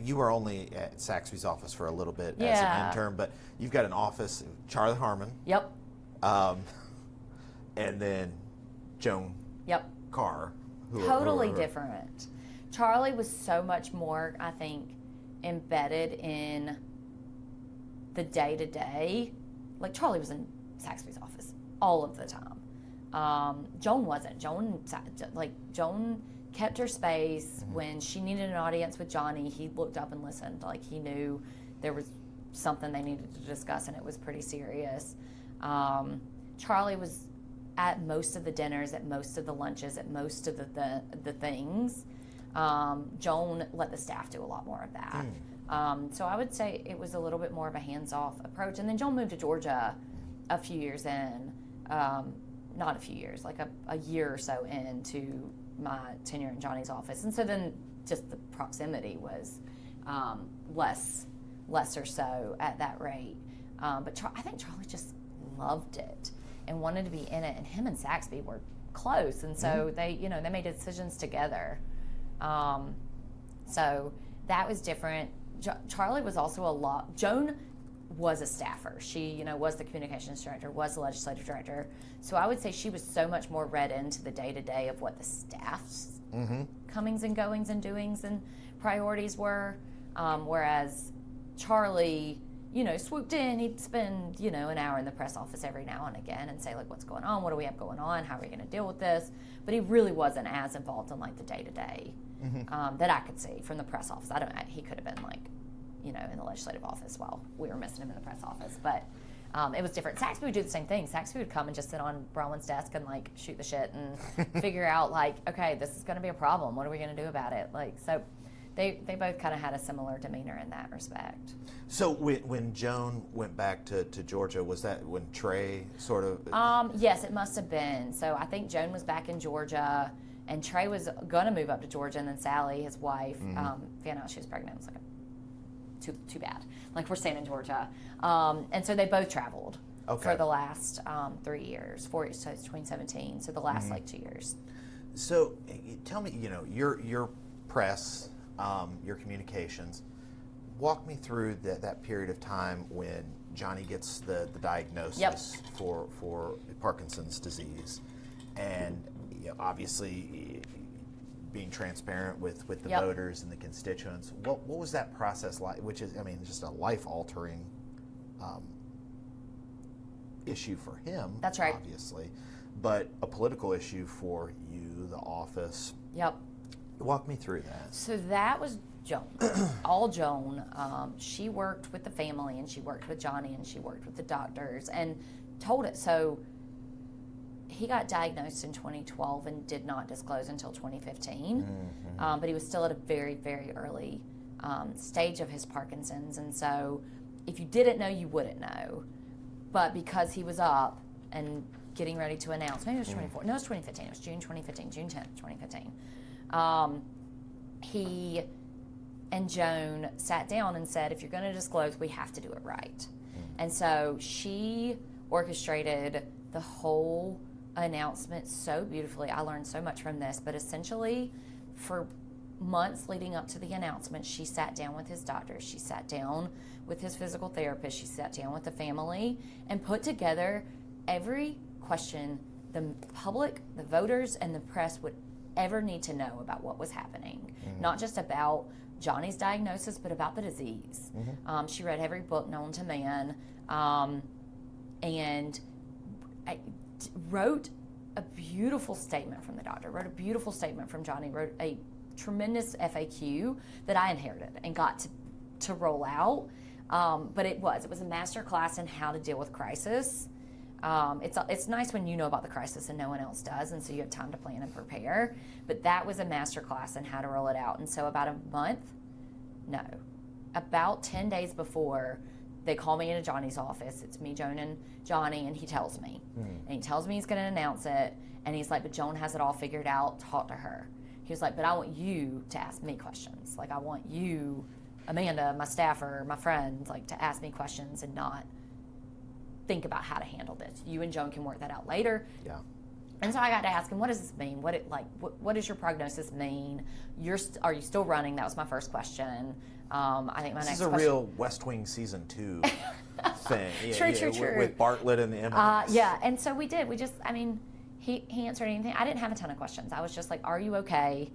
You were only at Saxby's office for a little bit as an intern, but you've got an office, Charlie Harmon. Yep. And then Joan. Yep. Carr. Totally different. Charlie was so much more, I think, embedded in the day-to-day. Charlie was in Saxby's office all of the time. Joan wasn't. Joan kept her space. Mm-hmm. When she needed an audience with Johnny, he looked up and listened. He knew there was something they needed to discuss, and it was pretty serious. Charlie was at most of the dinners, at most of the lunches, at most of the things. Joan let the staff do a lot more of that. So I would say it was a little bit more of a hands-off approach. And then Joan moved to Georgia a few years in, not a few years, a year or so into my tenure in Johnny's office. And so then just the proximity was lesser so at that rate. But I think Charlie just loved it and wanted to be in it. And him and Saxby were close. And so they made decisions together. So that was different. Charlie was also Joan was a staffer. She, was the communications director, was the legislative director. So I would say she was so much more read into the day-to-day of what the staff's comings and goings and doings and priorities were. Whereas Charlie, swooped in. He'd spend, an hour in the press office every now and again and say, what's going on? What do we have going on? How are we going to deal with this? But he really wasn't as involved in, the day-to-day that I could see from the press office. He could have been, in the legislative office while we were missing him in the press office. But it was different. Saxby would do the same thing. Saxby would come and just sit on Bronwyn's desk and, shoot the shit and figure out, okay, this is going to be a problem. What are we going to do about it? So they both kind of had a similar demeanor in that respect. So when Joan went back to Georgia, was that when Trey sort of... Yes, it must have been. So I think Joan was back in Georgia, and Trey was going to move up to Georgia, and then Sally, his wife, found out she was pregnant. It was too bad. We're staying in Georgia. And so they both traveled for the last 3 years, 4 years, so it's 2017, so the last 2 years. So tell me, your press, your communications, walk me through that period of time when Johnny gets the diagnosis for Parkinson's disease. And obviously being transparent with the Yep. voters and the constituents. What was that process like? Which is, I mean, just a life-altering issue for him. That's right. Obviously, but a political issue for you, the office. Yep. Walk me through that. So that was Joan, all Joan. She worked with the family, and she worked with Johnny, and she worked with the doctors, and told it. So he got diagnosed in 2012 and did not disclose until 2015. But he was still at a very, very early stage of his Parkinson's, and so if you didn't know, you wouldn't know. But because he was up and getting ready to announce, maybe it was 24. No, it was 2015. It was June 2015, June 10th, 2015. He and Joan sat down and said, if you're going to disclose, we have to do it right. And so she orchestrated the whole announcement so beautifully. I learned so much from this, but essentially for months leading up to the announcement, she sat down with his doctors, she sat down with his physical therapist, she sat down with the family and put together every question the public, the voters, and the press would ever need to know about what was happening. Not just about Johnny's diagnosis, but about the disease. She read every book known to man, and wrote a beautiful statement from the doctor, wrote a beautiful statement from Johnny, wrote a tremendous FAQ that I inherited and got to roll out. But it was a master class in how to deal with crisis. It's nice when you know about the crisis and no one else does, and so you have time to plan and prepare. But that was a master class in how to roll it out. And so about 10 days before, they call me into Johnny's office. It's me, Joan, and Johnny, and he tells me. And he tells me he's going to announce it, and he's like, but Joan has it all figured out. Talk to her. He was like, but I want you to ask me questions. Like, I want you, Amanda, my staffer, my friend, like, to ask me questions and not think about how to handle this. You and Joan can work that out later. Yeah. And so I got to ask him, what does this mean? What does your prognosis mean? Are you still running? That was my first question. I think my next question. This is a real West Wing season 2 thing. True. With Bartlett and the Emmett. Yeah, and so we did. He answered anything. I didn't have a ton of questions. I was just like, are you okay?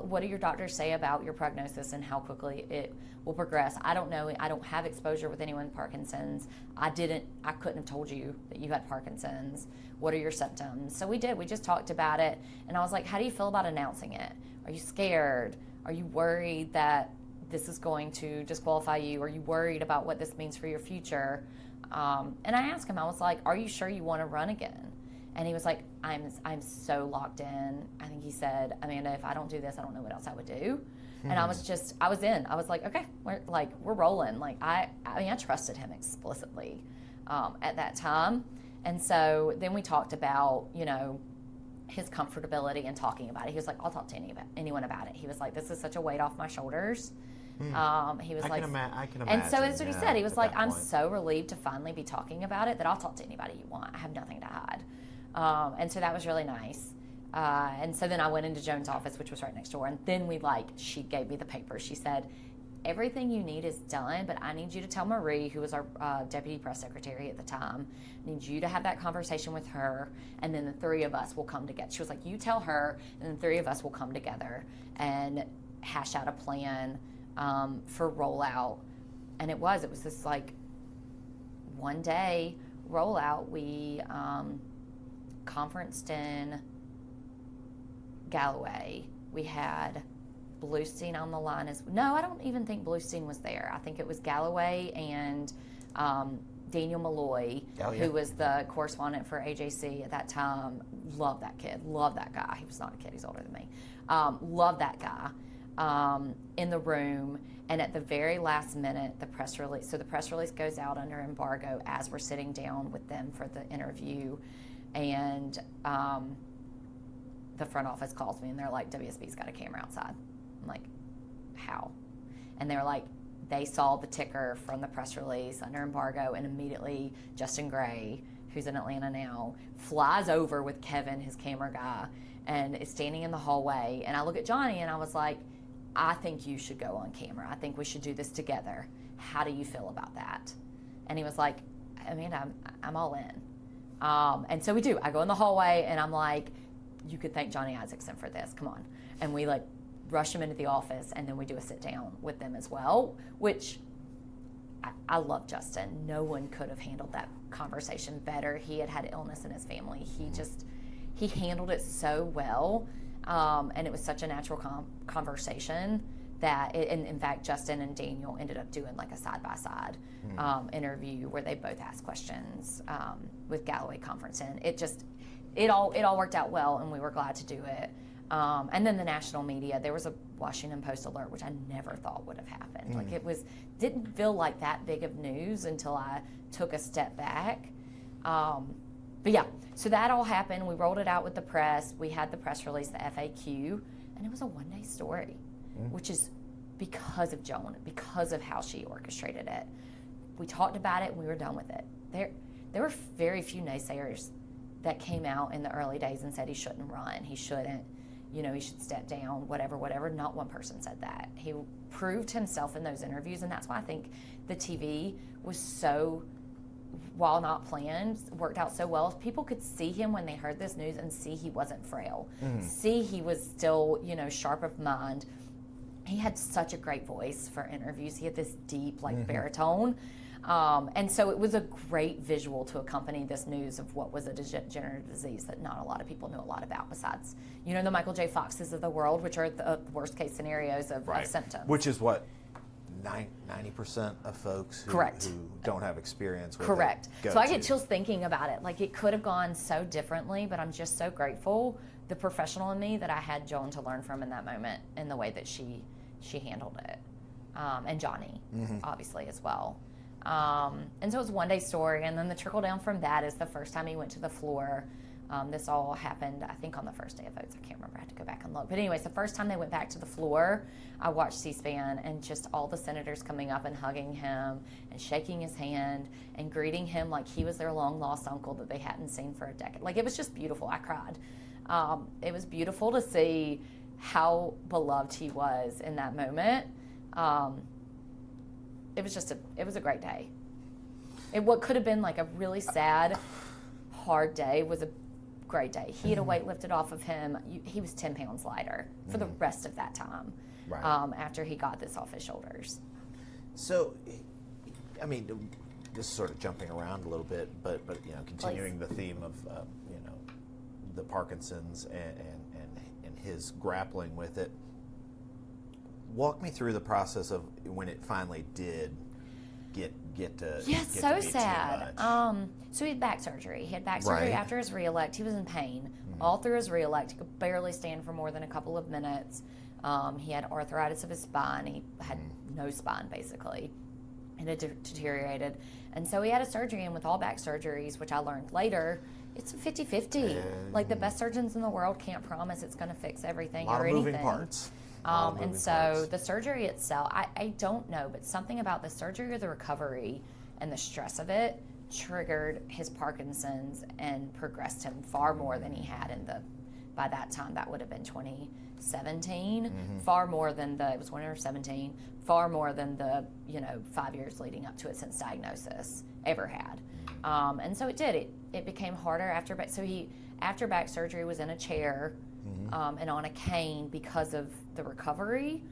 What do your doctors say about your prognosis and how quickly it will progress? I don't know. I don't have exposure with anyone with Parkinson's. I couldn't have told you that you had Parkinson's. What are your symptoms? So we did. We just talked about it. And I was like, how do you feel about announcing it? Are you scared? Are you worried that this is going to disqualify you? Are you worried about what this means for your future? And I asked him, I was like, are you sure you want to run again? And he was like, I'm so locked in. I think he said, Amanda, if I don't do this, I don't know what else I would do. And I was in. I was like, okay, we're rolling. Like, I trusted him explicitly at that time. And so then we talked about, his comfortability in talking about it. He was like, I'll talk to anyone about it. He was like, this is such a weight off my shoulders. He was I like, can imagine. and so that's what he said. He was like, I'm point. so relieved to finally be talking about it that I'll talk to anybody you want. I have nothing to hide. And so that was really nice. And so then I went into Joan's office, which was right next door. And then she gave me the paper. She said, everything you need is done, but I need you to tell Marie, who was our deputy press secretary at the time, I need you to have that conversation with her, and then the three of us will come together. She was like, you tell her, and the three of us will come together and hash out a plan for rollout. And it was this like one day rollout. We conferenced in Galloway. We had Bluestein on the line no, I don't even think Bluestein was there. I think it was Galloway and Daniel Malloy, who was the correspondent for AJC at that time. Love that kid. Love that guy. He was not a kid. He's older than me. Love that guy in the room. And at the very last minute, the press release. So the press release goes out under embargo as we're sitting down with them for the interview, and the front office calls me and they're like, WSB's got a camera outside. I'm like, how? And they're like, they saw the ticker from the press release under embargo, and immediately Justin Gray, who's in Atlanta now, flies over with Kevin, his camera guy, and is standing in the hallway. And I look at Johnny and I was like, I think you should go on camera. I think we should do this together. How do you feel about that? And he was like, Amanda, I'm all in. And so we do. I go in the hallway and I'm like, you could thank Johnny Isaacson for this. Come on. And we like rush him into the office, and then we do a sit down with them as well, which I love Justin. No one could have handled that conversation better. He had illness in his family. He handled it so well, and it was such a natural conversation that, and in fact, Justin and Daniel ended up doing like a side-by-side interview where they both asked questions with Galloway Conference. And it all worked out well, and we were glad to do it. And then the national media, there was a Washington Post alert, which I never thought would have happened. Like didn't feel like that big of news until I took a step back. But yeah, so that all happened. We rolled it out with the press. We had the press release, the FAQ, and it was a one-day story, which is because of Joan, because of how she orchestrated it. We talked about it and we were done with it. There were very few naysayers that came out in the early days and said he shouldn't run, he shouldn't, he should step down, whatever. Not one person said that. He proved himself in those interviews, and that's why I think the TV was so, while not planned, worked out so well. If people could see him when they heard this news and see he wasn't frail, see he was still, sharp of mind. He had such a great voice for interviews. He had this deep, baritone. And so it was a great visual to accompany this news of what was a degenerative disease that not a lot of people knew a lot about, besides, the Michael J. Foxes of the world, which are the worst case scenarios of symptoms. Which is what 90% of folks who don't have experience with Correct. it go So I get to. chills thinking about it. Like, it could have gone so differently, but I'm just so grateful, the professional in me, that I had Joan to learn from in that moment, in the way that she handled it. And Johnny, obviously, as well. And so it was a one-day story, and then the trickle down from that is the first time he went to the floor. This all happened, I think, on the first day of votes. I can't remember. I had to go back and look. But anyways, the first time they went back to the floor, I watched C-SPAN, and just all the senators coming up and hugging him and shaking his hand and greeting him like he was their long-lost uncle that they hadn't seen for a decade. Like, it was just beautiful. I cried. It was beautiful to see how beloved he was in that moment. It was a great day. What could have been like a really sad, hard day was a great day. He had a weight lifted off of him. He was 10 pounds lighter for the rest of that time, after he got this off his shoulders. So, I mean, just sort of jumping around a little bit, but continuing the theme of the Parkinson's and his grappling with it. Walk me through the process of when it finally did get to So be sad. too much. So he had back surgery. He had back surgery after his reelect. He was in pain all through his reelect. He could barely stand for more than a couple of minutes. He had arthritis of his spine. He had no spine, basically. It had deteriorated. And so he had a surgery, and with all back surgeries, which I learned later, it's a 50-50. Like, the best surgeons in the world can't promise it's going to fix everything or anything. Moving parts. And so the surgery itself, I don't know, but something about the surgery or the recovery and the stress of it triggered his Parkinson's and progressed him far more than he had by that time. That would have been 2017, far more than it was 2017, far more than the 5 years leading up to it since diagnosis ever had. And so it did. It became harder after back. So he, after back surgery, was in a chair and on a cane because of the recovery,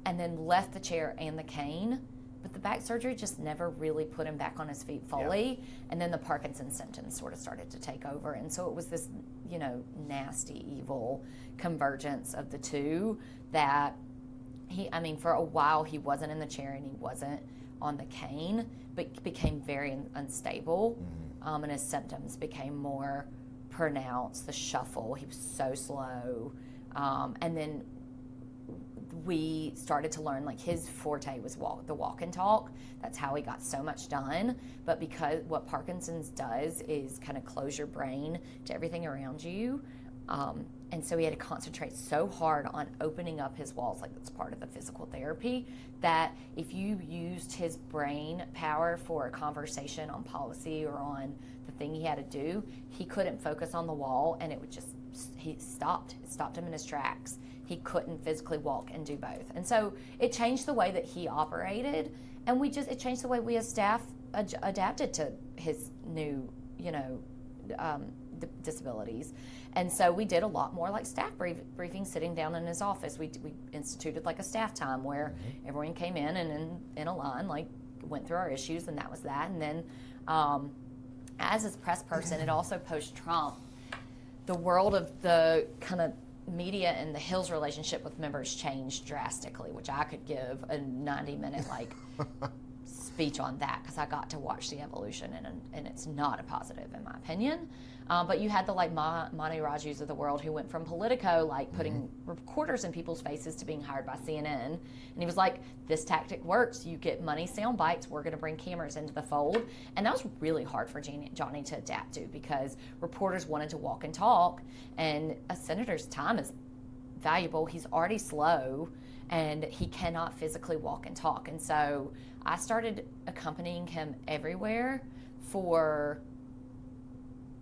and then left the chair and the cane. But the back surgery just never really put him back on his feet fully. And then the Parkinson's symptoms sort of started to take over. And so it was this, nasty, evil convergence of the two that for a while he wasn't in the chair and he wasn't on the cane, but became very unstable. And his symptoms became more pronounced. The shuffle, he was so slow. And then we started to learn, like, his forte was the walk and talk. That's how he got so much done. But because what Parkinson's does is kind of close your brain to everything around you. And so he had to concentrate so hard on opening up his walls, like that's part of the physical therapy, that if you used his brain power for a conversation on policy or on the thing he had to do, he couldn't focus on the wall, and it stopped him in his tracks. He couldn't physically walk and do both. And so it changed the way that he operated, and it changed the way we as staff adapted to his new, disabilities. And so we did a lot more like staff briefings sitting down in his office. We instituted like a staff time where everyone came in and in a line, like went through our issues, and that was that. And then as his press person, it also post-Trump, the world of the kind of media and the Hills relationship with members changed drastically, which I could give a 90-minute like speech on that, because I got to watch the evolution, and it's not a positive in my opinion. But you had the like Monty Rajus of the world who went from Politico, like putting recorders in people's faces, to being hired by CNN. And he was like, this tactic works. You get money sound bites. We're going to bring cameras into the fold. And that was really hard for Johnny to adapt to, because reporters wanted to walk and talk, and a senator's time is valuable. He's already slow, and he cannot physically walk and talk. And so I started accompanying him everywhere for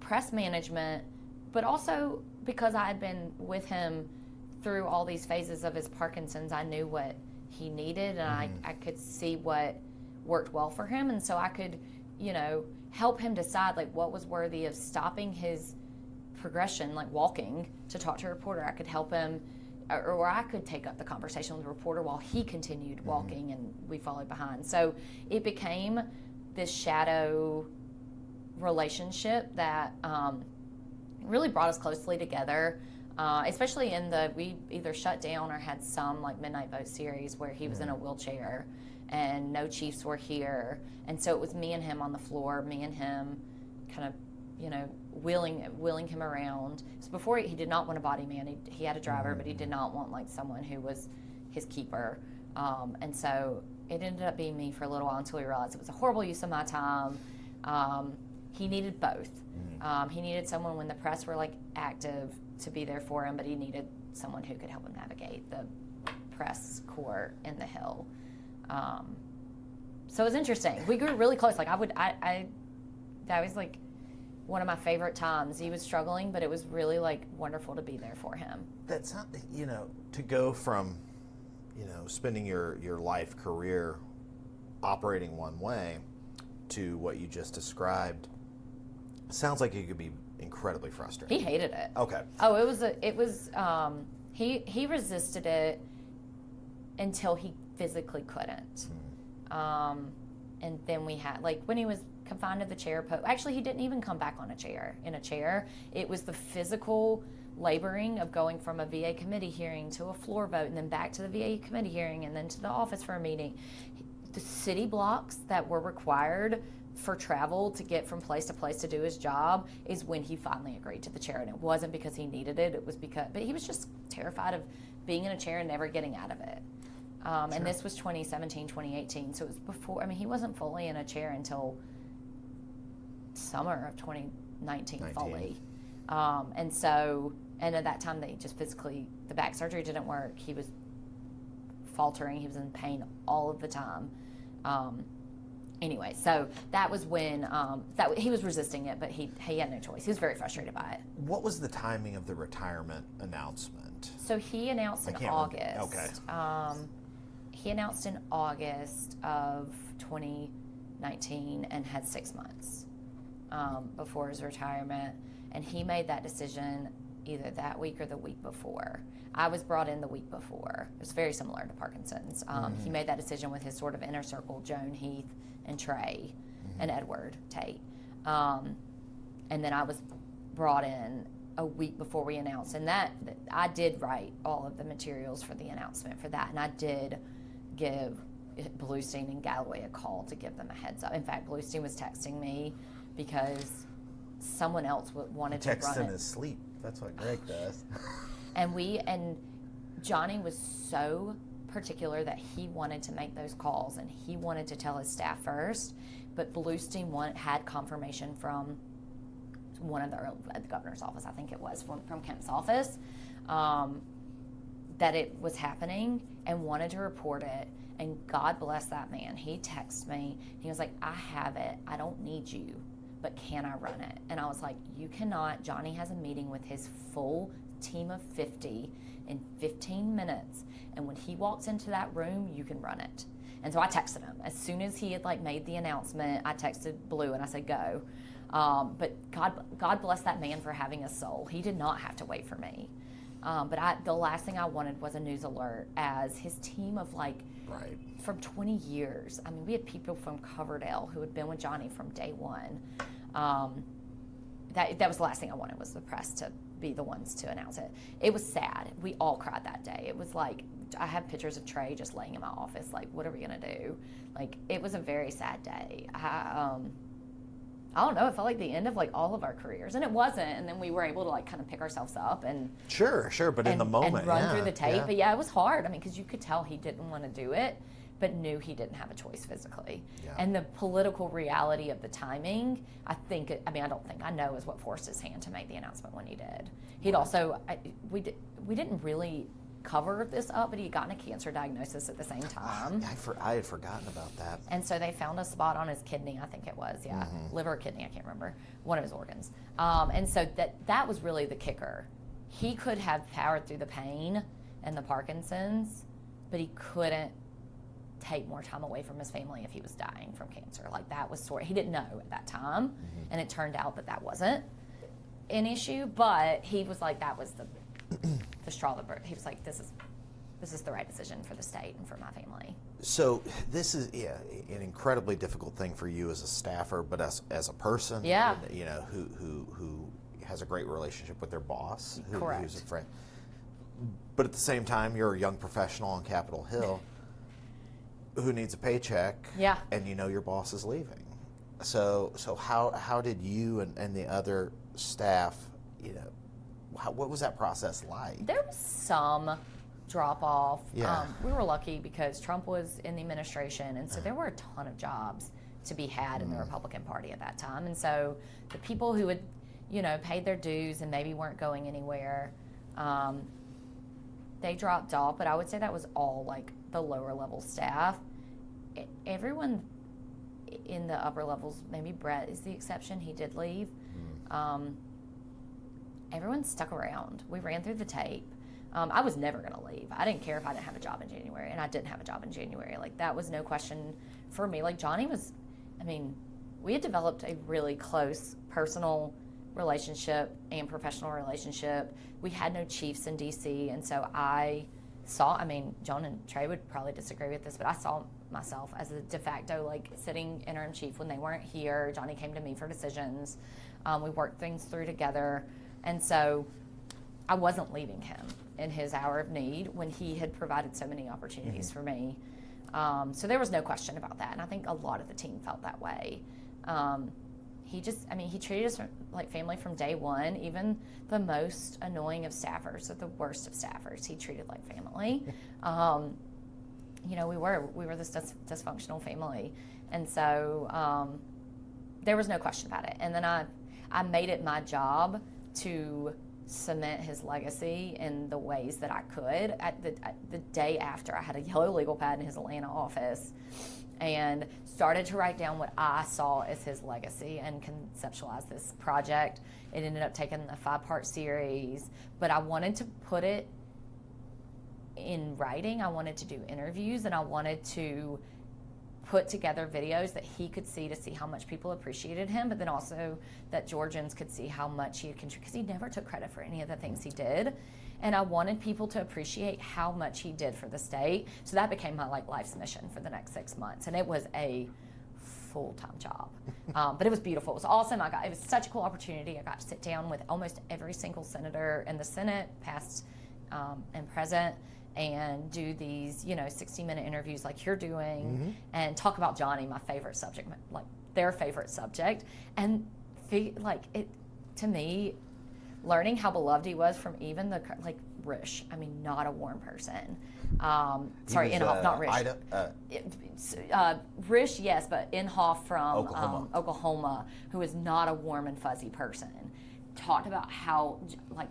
press management, but also because I had been with him through all these phases of his Parkinson's. I knew what he needed, and I could see what worked well for him. And so I could, help him decide like what was worthy of stopping his progression, like walking to talk to a reporter. I could help him, or I could take up the conversation with the reporter while he continued walking, and we followed behind. So it became this shadow relationship that really brought us closely together, especially we either shut down or had some like Midnight Vote series where he was in a wheelchair and no chiefs were here, and so it was me and him on the floor, me and him kind of wheeling him around. So before he did not want a body man. He had a driver, but he did not want like someone who was his keeper, and so it ended up being me for a little while until we realized it was a horrible use of my time. He needed both. He needed someone when the press were like active to be there for him, but he needed someone who could help him navigate the press corps in the Hill. So it was interesting. We grew really close. Like that was like one of my favorite times. He was struggling, but it was really like wonderful to be there for him. That's not, to go from, spending your life career operating one way to what you just described. Sounds like it could be incredibly frustrating. He hated it. Okay. Oh, he resisted it until he physically couldn't. And then we had, like, when he was confined to the chair, actually he didn't even come back in a chair. It was the physical laboring of going from a VA committee hearing to a floor vote, and then back to the VA committee hearing, and then to the office for a meeting. The city blocks that were required for travel to get from place to place to do his job is when he finally agreed to the chair. And it wasn't because he needed it. It was but he was just terrified of being in a chair and never getting out of it. And this was 2017, 2018. So it was before, he wasn't fully in a chair until summer of 2019 fully. And at that time they just physically, the back surgery didn't work. He was faltering. He was in pain all of the time. Anyway, so that was when he was resisting it, but he had no choice. He was very frustrated by it. What was the timing of the retirement announcement? So he announced in August. Okay. He announced in August of 2019 and had 6 months before his retirement, and he made that decision either that week or the week before. I was brought in the week before. It was very similar to Parkinson's. He made that decision with his sort of inner circle, Joan Heath and Trey and Edward Tate. And then I was brought in a week before we announced. And that I did write all of the materials for the announcement for that. And I did give Bluestein and Galloway a call to give them a heads up. In fact, Bluestein was texting me because someone else wanted to run it. Text in his sleep. That's what Greg does. And Johnny was so particular that he wanted to make those calls and he wanted to tell his staff first, but Bluestein had confirmation from one of the governor's office, I think it was from Kemp's office, that it was happening and wanted to report it. And God bless that man. He texted me. He was like, I have it. I don't need you, but can I run it? And I was like, you cannot. Johnny has a meeting with his full team of 50 in 15 minutes. And when he walks into that room, you can run it. And so I texted him. As soon as he had made the announcement, I texted Blue and I said, go. But God bless that man for having a soul. He did not have to wait for me. But the last thing I wanted was a news alert as his team of like, Right. from 20 years. I mean, we had people from Coverdale who had been with Johnny from day one. That was the last thing I wanted, was the press to be the ones to announce it. It was sad. We all cried that day. It was like, I have pictures of Trey just laying in my office, like, what are we going to do? Like, it was a very sad day. I don't know, it felt like the end of like all of our careers, and it wasn't. And then we were able to like kind of pick ourselves up and Sure, but in the moment, and run through the tape. Yeah. But yeah, it was hard. I mean, because you could tell he didn't want to do it, but knew he didn't have a choice physically. Yeah. And the political reality of the timing, I know is what forced his hand to make the announcement when he did. He'd also, we didn't really cover this up, but he had gotten a cancer diagnosis at the same time. I had forgotten about that. And so they found a spot on his kidney, I think it was, liver or kidney, I can't remember, one of his organs. And so that was really the kicker. He could have powered through the pain and the Parkinson's, but he couldn't take more time away from his family if he was dying from cancer. Like, that was he didn't know at that time, and it turned out that wasn't an issue, but he was like, that was the straw that broke. He was like, this is the right decision for the state and for my family. So this is an incredibly difficult thing for you as a staffer, but as a person, who has a great relationship with their boss, who's a friend. But at the same time, you're a young professional on Capitol Hill who needs a paycheck, and your boss is leaving. So how did you and the other staff, what was that process like? There was some drop off. Yeah. We were lucky because Trump was in the administration, and so there were a ton of jobs to be had in the Republican Party at that time. And so the people who had, paid their dues and maybe weren't going anywhere, they dropped off. But I would say that was all like the lower level staff. Everyone in the upper levels, maybe Brett is the exception. He did leave. Everyone stuck around. We ran through the tape. I was never going to leave. I didn't care if I didn't have a job in January, and I didn't have a job in January. Like, that was no question for me. Like, Johnny was, we had developed a really close personal relationship and professional relationship. We had no chiefs in D.C., and so I saw, John and Trey would probably disagree with this, but I saw myself as a de facto, like, sitting interim chief when they weren't here. Johnny came to me for decisions. We worked things through together. And so I wasn't leaving him in his hour of need when he had provided so many opportunities for me. So there was no question about that. And I think a lot of the team felt that way. He treated us like family from day one. Even the most annoying of staffers, or the worst of staffers, he treated like family. We were this dysfunctional family. And so there was no question about it. And then I made it my job to cement his legacy in the ways that I could. At the day after, I had a yellow legal pad in his Atlanta office and started to write down what I saw as his legacy and conceptualize this project. It ended up taking a 5-part series, but I wanted to put it in writing. I wanted to do interviews, and I wanted to put together videos that he could see to see how much people appreciated him, but then also that Georgians could see how much he had contributed, because he never took credit for any of the things he did. And I wanted people to appreciate how much he did for the state. So that became my life's mission for the next 6 months. And it was a full-time job. But it was beautiful. It was awesome. It was such a cool opportunity. I got to sit down with almost every single senator in the Senate, past and present, and do these, 60-minute interviews like you're doing, and talk about Johnny, my favorite subject, like their favorite subject. And to me, learning how beloved he was from even Rish, not a warm person. Sorry, Inhofe, not Rish. Rish, yes, but Inhofe from Oklahoma, who is not a warm and fuzzy person, talked about how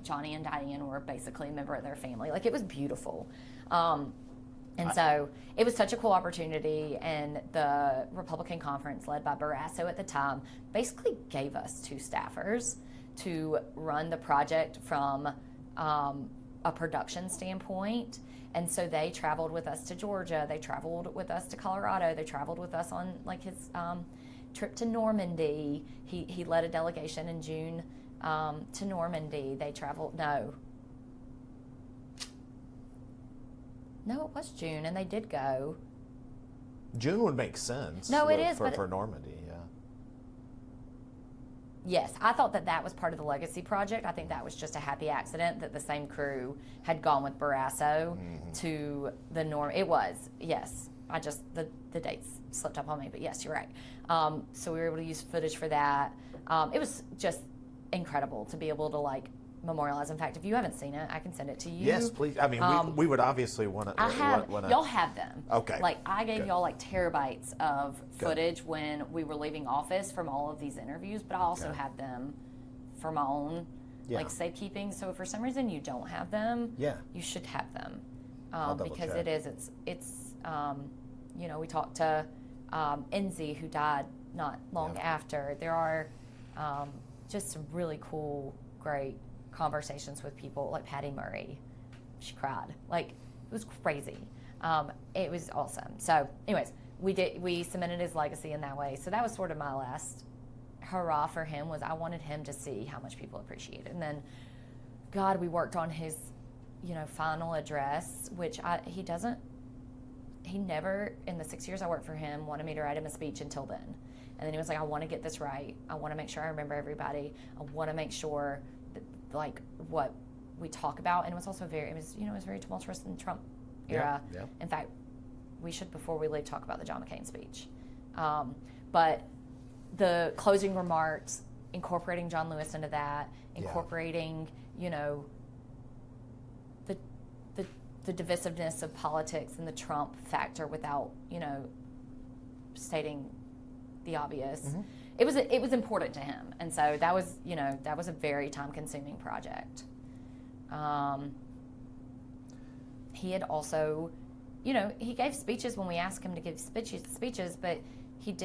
Johnny and Diane were basically a member of their family. It was beautiful. So it was such a cool opportunity, and the Republican conference led by Barrasso at the time basically gave us 2 staffers to run the project from a production standpoint. And so they traveled with us to Georgia, they traveled with us to Colorado, they traveled with us on his trip to Normandy. He led a delegation in June to Normandy. They traveled. No, it was June, and they did go. June would make sense. No, it is, for Normandy. Yeah. Yes, I thought that was part of the Legacy project. I think that was just a happy accident that the same crew had gone with Barrasso to the Norm. It was, yes. I just, the dates slipped up on me, but yes, you're right. So we were able to use footage for that. It was just incredible to be able to like memorialize. In fact, if you haven't seen it, I can send it to you. Yes, please. I mean, we would obviously want to. Y'all have them. Okay. Like I gave y'all like terabytes of footage when we were leaving office from all of these interviews, but I also have them for my own like safekeeping. So if for some reason you don't have them, you should have them because check. it's you know, we talked to Enzi, who died not long after. There are just some really cool, great conversations with people like Patty Murray. She cried. Like, it was crazy. It was awesome. So anyways, we cemented his legacy in that way. So that was sort of my last hurrah for him, was I wanted him to see how much people appreciate it. And then, God, we worked on his, you know, final address, which he never, in the 6 years I worked for him, wanted me to write him a speech until then. And then he was like, I want to get this right. I want to make sure I remember everybody. I want to make sure that, like, what we talk about. And it was also it was very tumultuous in the Trump era. Yeah. In fact, we should, before we leave, talk about the John McCain speech. But the closing remarks, incorporating John Lewis into that, incorporating, you know, the divisiveness of politics and the Trump factor without, you know, stating the obvious. Mm-hmm. It was important to him, and so that was a very time-consuming project. He had also, you know, he gave speeches when we asked him to give speeches, but he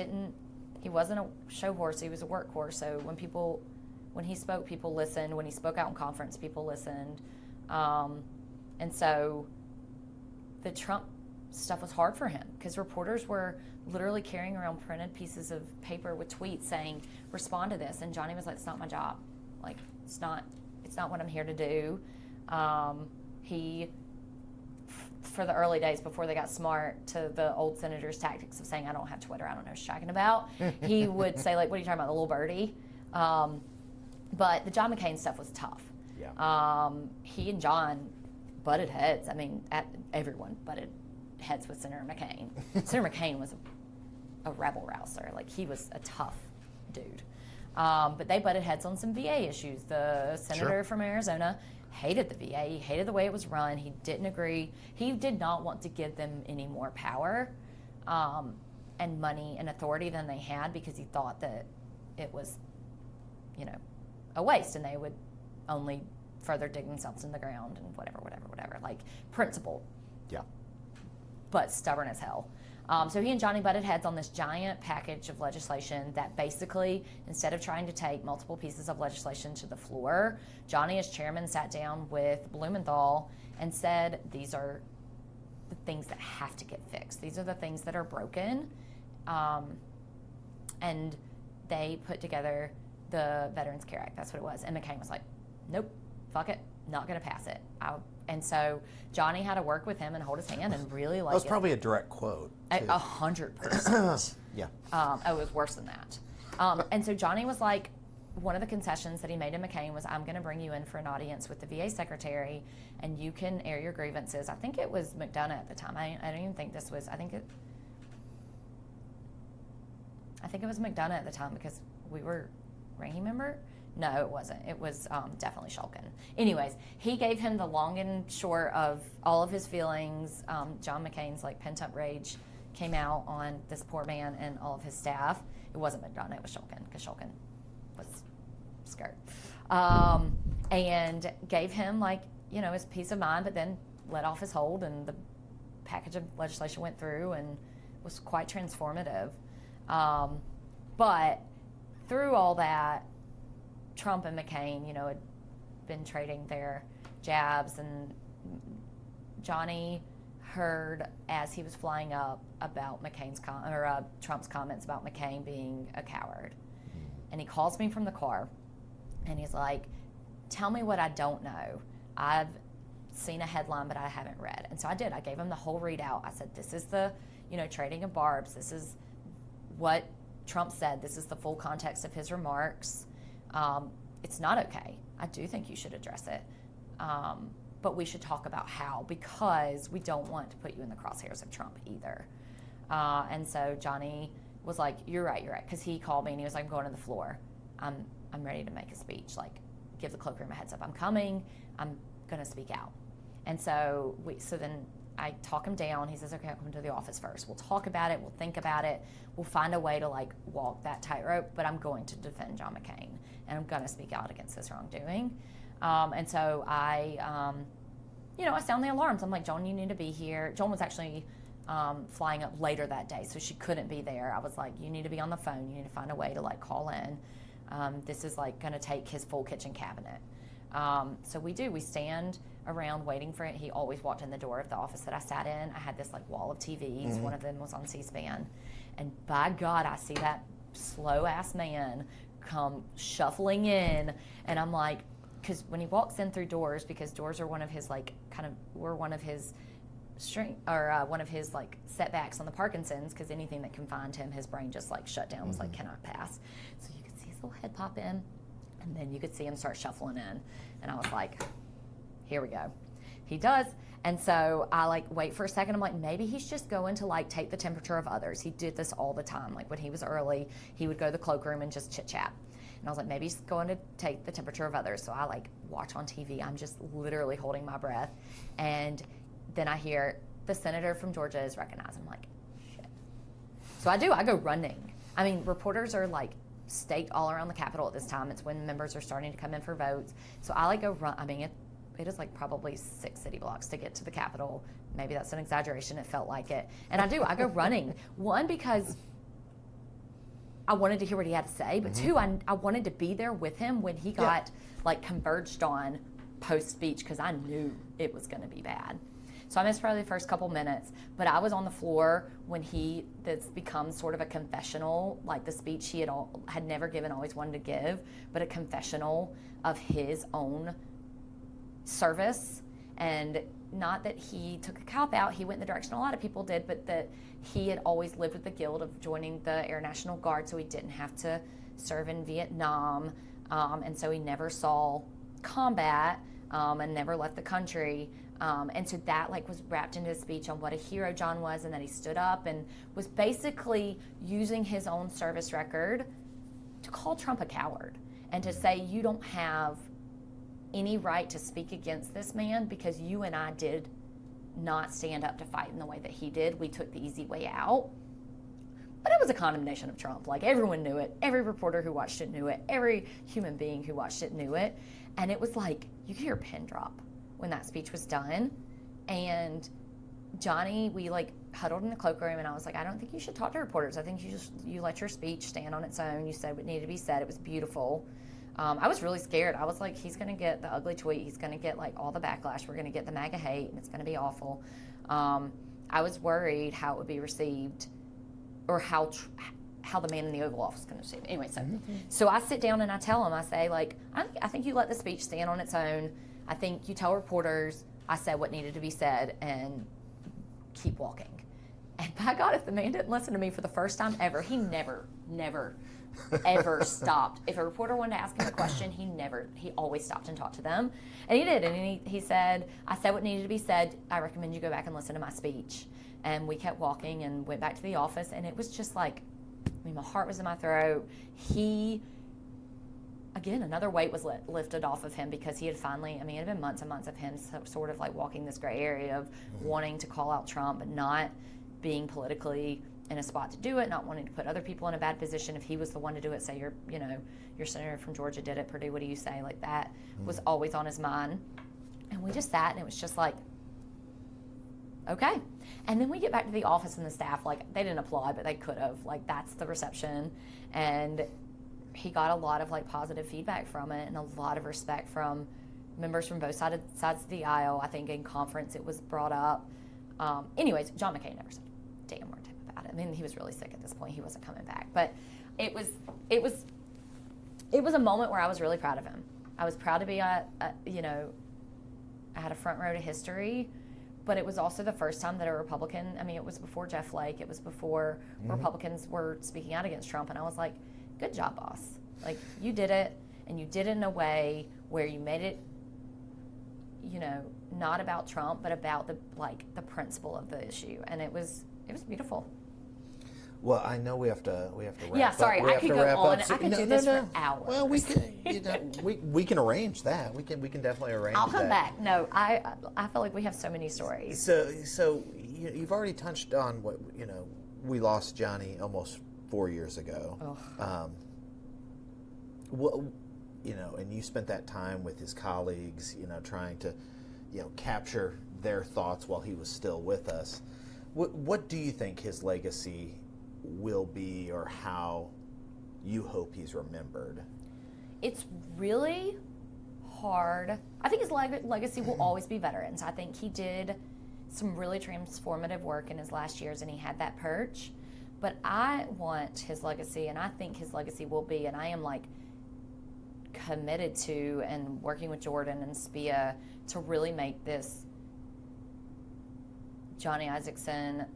wasn't a show horse. He was a workhorse. So when he spoke, people listened. When he spoke out in conference, people listened. And so the Trump stuff was hard for him because reporters were literally carrying around printed pieces of paper with tweets saying, respond to this. And Johnny was like, it's not my job. Like, it's not what I'm here to do. For the early days before they got smart to the old senator's tactics of saying, I don't have Twitter, I don't know what you're talking about. He would say, like, what are you talking about, the little birdie? But the John McCain stuff was tough. Yeah. He and John butted heads. I mean, everyone butted heads with Senator McCain. Senator McCain was a rebel-rouser. Like, he was a tough dude. But they butted heads on some VA issues. The senator from Arizona hated the VA. He hated the way it was run. He didn't agree. He did not want to give them any more power and money and authority than they had because he thought that it was, you know, a waste and they would only further dig themselves in the ground and whatever. Like, principled. Yeah. But stubborn as hell. So he and Johnny butted heads on this giant package of legislation that basically, instead of trying to take multiple pieces of legislation to the floor, Johnny as chairman sat down with Blumenthal and said, these are the things that have to get fixed. These are the things that are broken. And they put together the Veterans Care Act. That's what it was. And McCain was like, nope, fuck it, not going to pass it. And so Johnny had to work with him and hold his hand and really like. That was probably a direct quote. 100%. Yeah. It was worse than that. And so Johnny was like, one of the concessions that he made to McCain was, I'm going to bring you in for an audience with the VA secretary, and you can air your grievances. I think it was McDonough at the time. I don't even think this was. I think it was McDonough at the time because we were ranking member. No, it wasn't. It was definitely Shulkin. Anyways, he gave him the long and short of all of his feelings. John McCain's like pent-up rage came out on this poor man and all of his staff. It wasn't McDonough, it was Shulkin, because Shulkin was scared. And gave him, like, you know, his peace of mind, but then let off his hold, and the package of legislation went through and was quite transformative. But through all that, Trump and McCain, you know, had been trading their jabs, and Johnny heard as he was flying up about Trump's comments about McCain being a coward. And he calls me from the car, and he's like, tell me what I don't know. I've seen a headline, but I haven't read. And so I did. I gave him the whole readout. I said, this is the, trading of barbs. This is what Trump said. This is the full context of his remarks. It's not okay. I do think you should address it. But we should talk about how, because we don't want to put you in the crosshairs of Trump either. And so Johnny was like, you're right. Because he called me and he was like, I'm going to the floor. I'm ready to make a speech. Like, give the cloakroom a heads up. I'm coming. I'm going to speak out. And so then I talk him down. He says, okay, I'll come to the office first. We'll talk about it. We'll think about it. We'll find a way to like walk that tightrope, but I'm going to defend John McCain and I'm going to speak out against this wrongdoing. And so I sound the alarms. I'm like, Joan, you need to be here. Joan was actually flying up later that day, so she couldn't be there. I was like, you need to be on the phone. You need to find a way to like call in. This is like going to take his full kitchen cabinet. So we do. We stand around waiting for it. He always walked in the door of the office that I sat in. I had this like wall of TVs. Mm-hmm. One of them was on C-SPAN. And by God, I see that slow-ass man come shuffling in. And I'm like, because when he walks in through doors, because doors are one of his like were one of his one of his like setbacks on the Parkinson's, because anything that confined him, his brain just like shut down, was like cannot pass. So you could see his little head pop in, and then you could see him start shuffling in. And I was like, here we go. He does. And so I like wait for a second. I'm like, maybe he's just going to like take the temperature of others. He did this all the time. Like when he was early, he would go to the cloakroom and just chit chat. And I was like, maybe he's going to take the temperature of others. So I like watch on TV. I'm just literally holding my breath. And then I hear the senator from Georgia is recognized. I'm like, shit. So I go running. I mean, reporters are like staked all around the Capitol at this time. It's when members are starting to come in for votes. So I like go run. I mean, it is like probably 6 city blocks to get to the Capitol. Maybe that's an exaggeration. It felt like it. And I go running. One, because I wanted to hear what he had to say, but two, I wanted to be there with him when he got like converged on post-speech, because I knew it was going to be bad. So I missed probably the first couple minutes, but I was on the floor when that's become sort of a confessional, like the speech he had never given, always wanted to give, but a confessional of his own service. And not that he took a cop out, he went in the direction a lot of people did, but that he had always lived with the guilt of joining the Air National Guard, so he didn't have to serve in Vietnam, and so he never saw combat and never left the country. And so that like was wrapped into his speech on what a hero John was, and that he stood up and was basically using his own service record to call Trump a coward and to say, you don't have any right to speak against this man because you and I did not stand up to fight in the way that he did. We took the easy way out. But it was a condemnation of Trump. Like, everyone knew it. Every reporter who watched it knew it. Every human being who watched it knew it. And it was like, you could hear a pin drop when that speech was done. And Johnny, we like huddled in the cloakroom, and I was like, I don't think you should talk to reporters. I think you let your speech stand on its own. You said what needed to be said. It was beautiful. I was really scared. I was like, he's going to get the ugly tweet. He's going to get like all the backlash. We're going to get the MAGA hate, and it's going to be awful. I was worried how it would be received, or how the man in the Oval Office is going to receive it. Anyway, so I sit down and I tell him, I say, like, I think you let the speech stand on its own. I think you tell reporters I said what needed to be said and keep walking. And by God, if the man didn't listen to me for the first time ever, he never ever stopped. If a reporter wanted to ask him a question, he always stopped and talked to them. And he did. And he said, I said what needed to be said. I recommend you go back and listen to my speech. And we kept walking and went back to the office. And it was just like, I mean, my heart was in my throat. Again, another weight was lifted off of him, because he had finally, I mean, it had been months and months of him sort of like walking this gray area of wanting to call out Trump, but not being politically in a spot to do it, not wanting to put other people in a bad position. If he was the one to do it, say your senator from Georgia did it, Purdue, what do you say? Like, that was always on his mind. And we just sat, and it was just like, okay. And then we get back to the office, and the staff, like, they didn't applaud, but they could have. Like, that's the reception. And he got a lot of like positive feedback from it, and a lot of respect from members from both sides of the aisle. I think in conference it was brought up. Anyways, John McCain never said a damn word to him about it. I mean, he was really sick at this point. He wasn't coming back. But it was a moment where I was really proud of him. I was proud to be, I had a front row to history, but it was also the first time that a Republican, I mean, it was before Jeff Flake, it was before Republicans were speaking out against Trump, and I was like, good job, boss. Like, you did it, and you did it in a way where you made it, not about Trump, but about the principle of the issue, and it was beautiful. Well, I know we have to wrap up. Yeah, sorry, I could go on. I could do this for hours. Well, we can, we can arrange that. We can definitely arrange that. I'll come back. No, I feel like we have so many stories. So you've already touched on what we lost Johnny almost 4 years ago. And you spent that time with his colleagues, trying to, capture their thoughts while he was still with us. What do you think his legacy will be, or how you hope he's remembered? It's really hard. I think his legacy will always be veterans. I think he did some really transformative work in his last years, and he had that perch. But I want his legacy, and I think his legacy will be, and I am committed to and working with Jordan and Spia to really make this Johnny Isaacson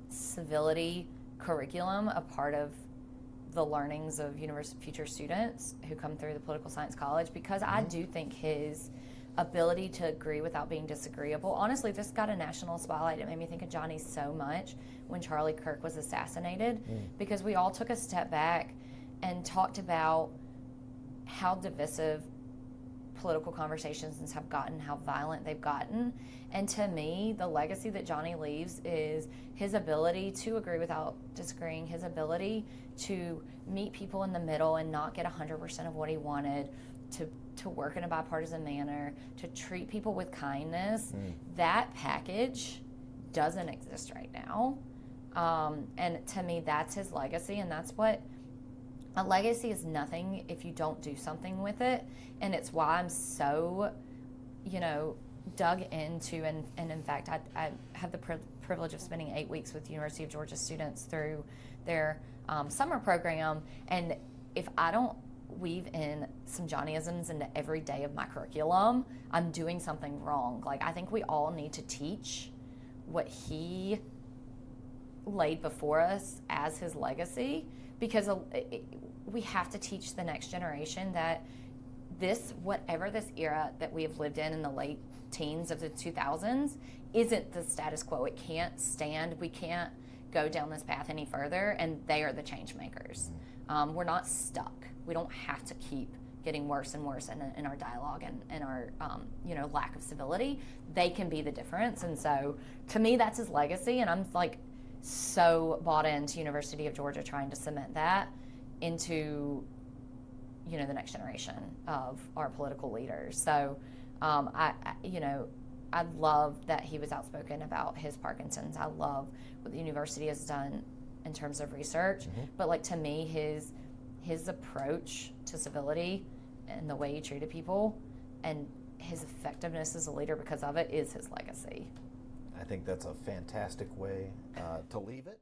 civility curriculum a part of the learnings of future students who come through the political science college, because I do think his ability to agree without being disagreeable, honestly, this got a national spotlight. It made me think of Johnny so much when Charlie Kirk was assassinated, because we all took a step back and talked about how divisive political conversations have gotten, how violent they've gotten. And to me, the legacy that Johnny leaves is his ability to agree without disagreeing, his ability to meet people in the middle and not get 100% of what he wanted, to work in a bipartisan manner, to treat people with kindness. That package doesn't exist right now. And to me, that's his legacy, and that's what a legacy is. Nothing if you don't do something with it. And it's why I'm so, dug into, and in fact, I have the privilege of spending 8 weeks with University of Georgia students through their summer program. And if I don't weave in some Johnnyisms into every day of my curriculum, I'm doing something wrong. I think we all need to teach what he laid before us as his legacy, because we have to teach the next generation that whatever this era that we have lived in the late teens of the 2000s, isn't the status quo. It can't stand. We can't go down this path any further, and they are the change makers. We're not stuck. We don't have to keep getting worse and worse in our dialogue and our lack of civility. They can be the difference. And so to me, that's his legacy, and I'm so bought into University of Georgia trying to cement that into the next generation of our political leaders. So I love that he was outspoken about his Parkinson's. I love what the university has done in terms of research. But to me, his approach to civility and the way he treated people and his effectiveness as a leader because of it is his legacy. I think that's a fantastic way to leave it.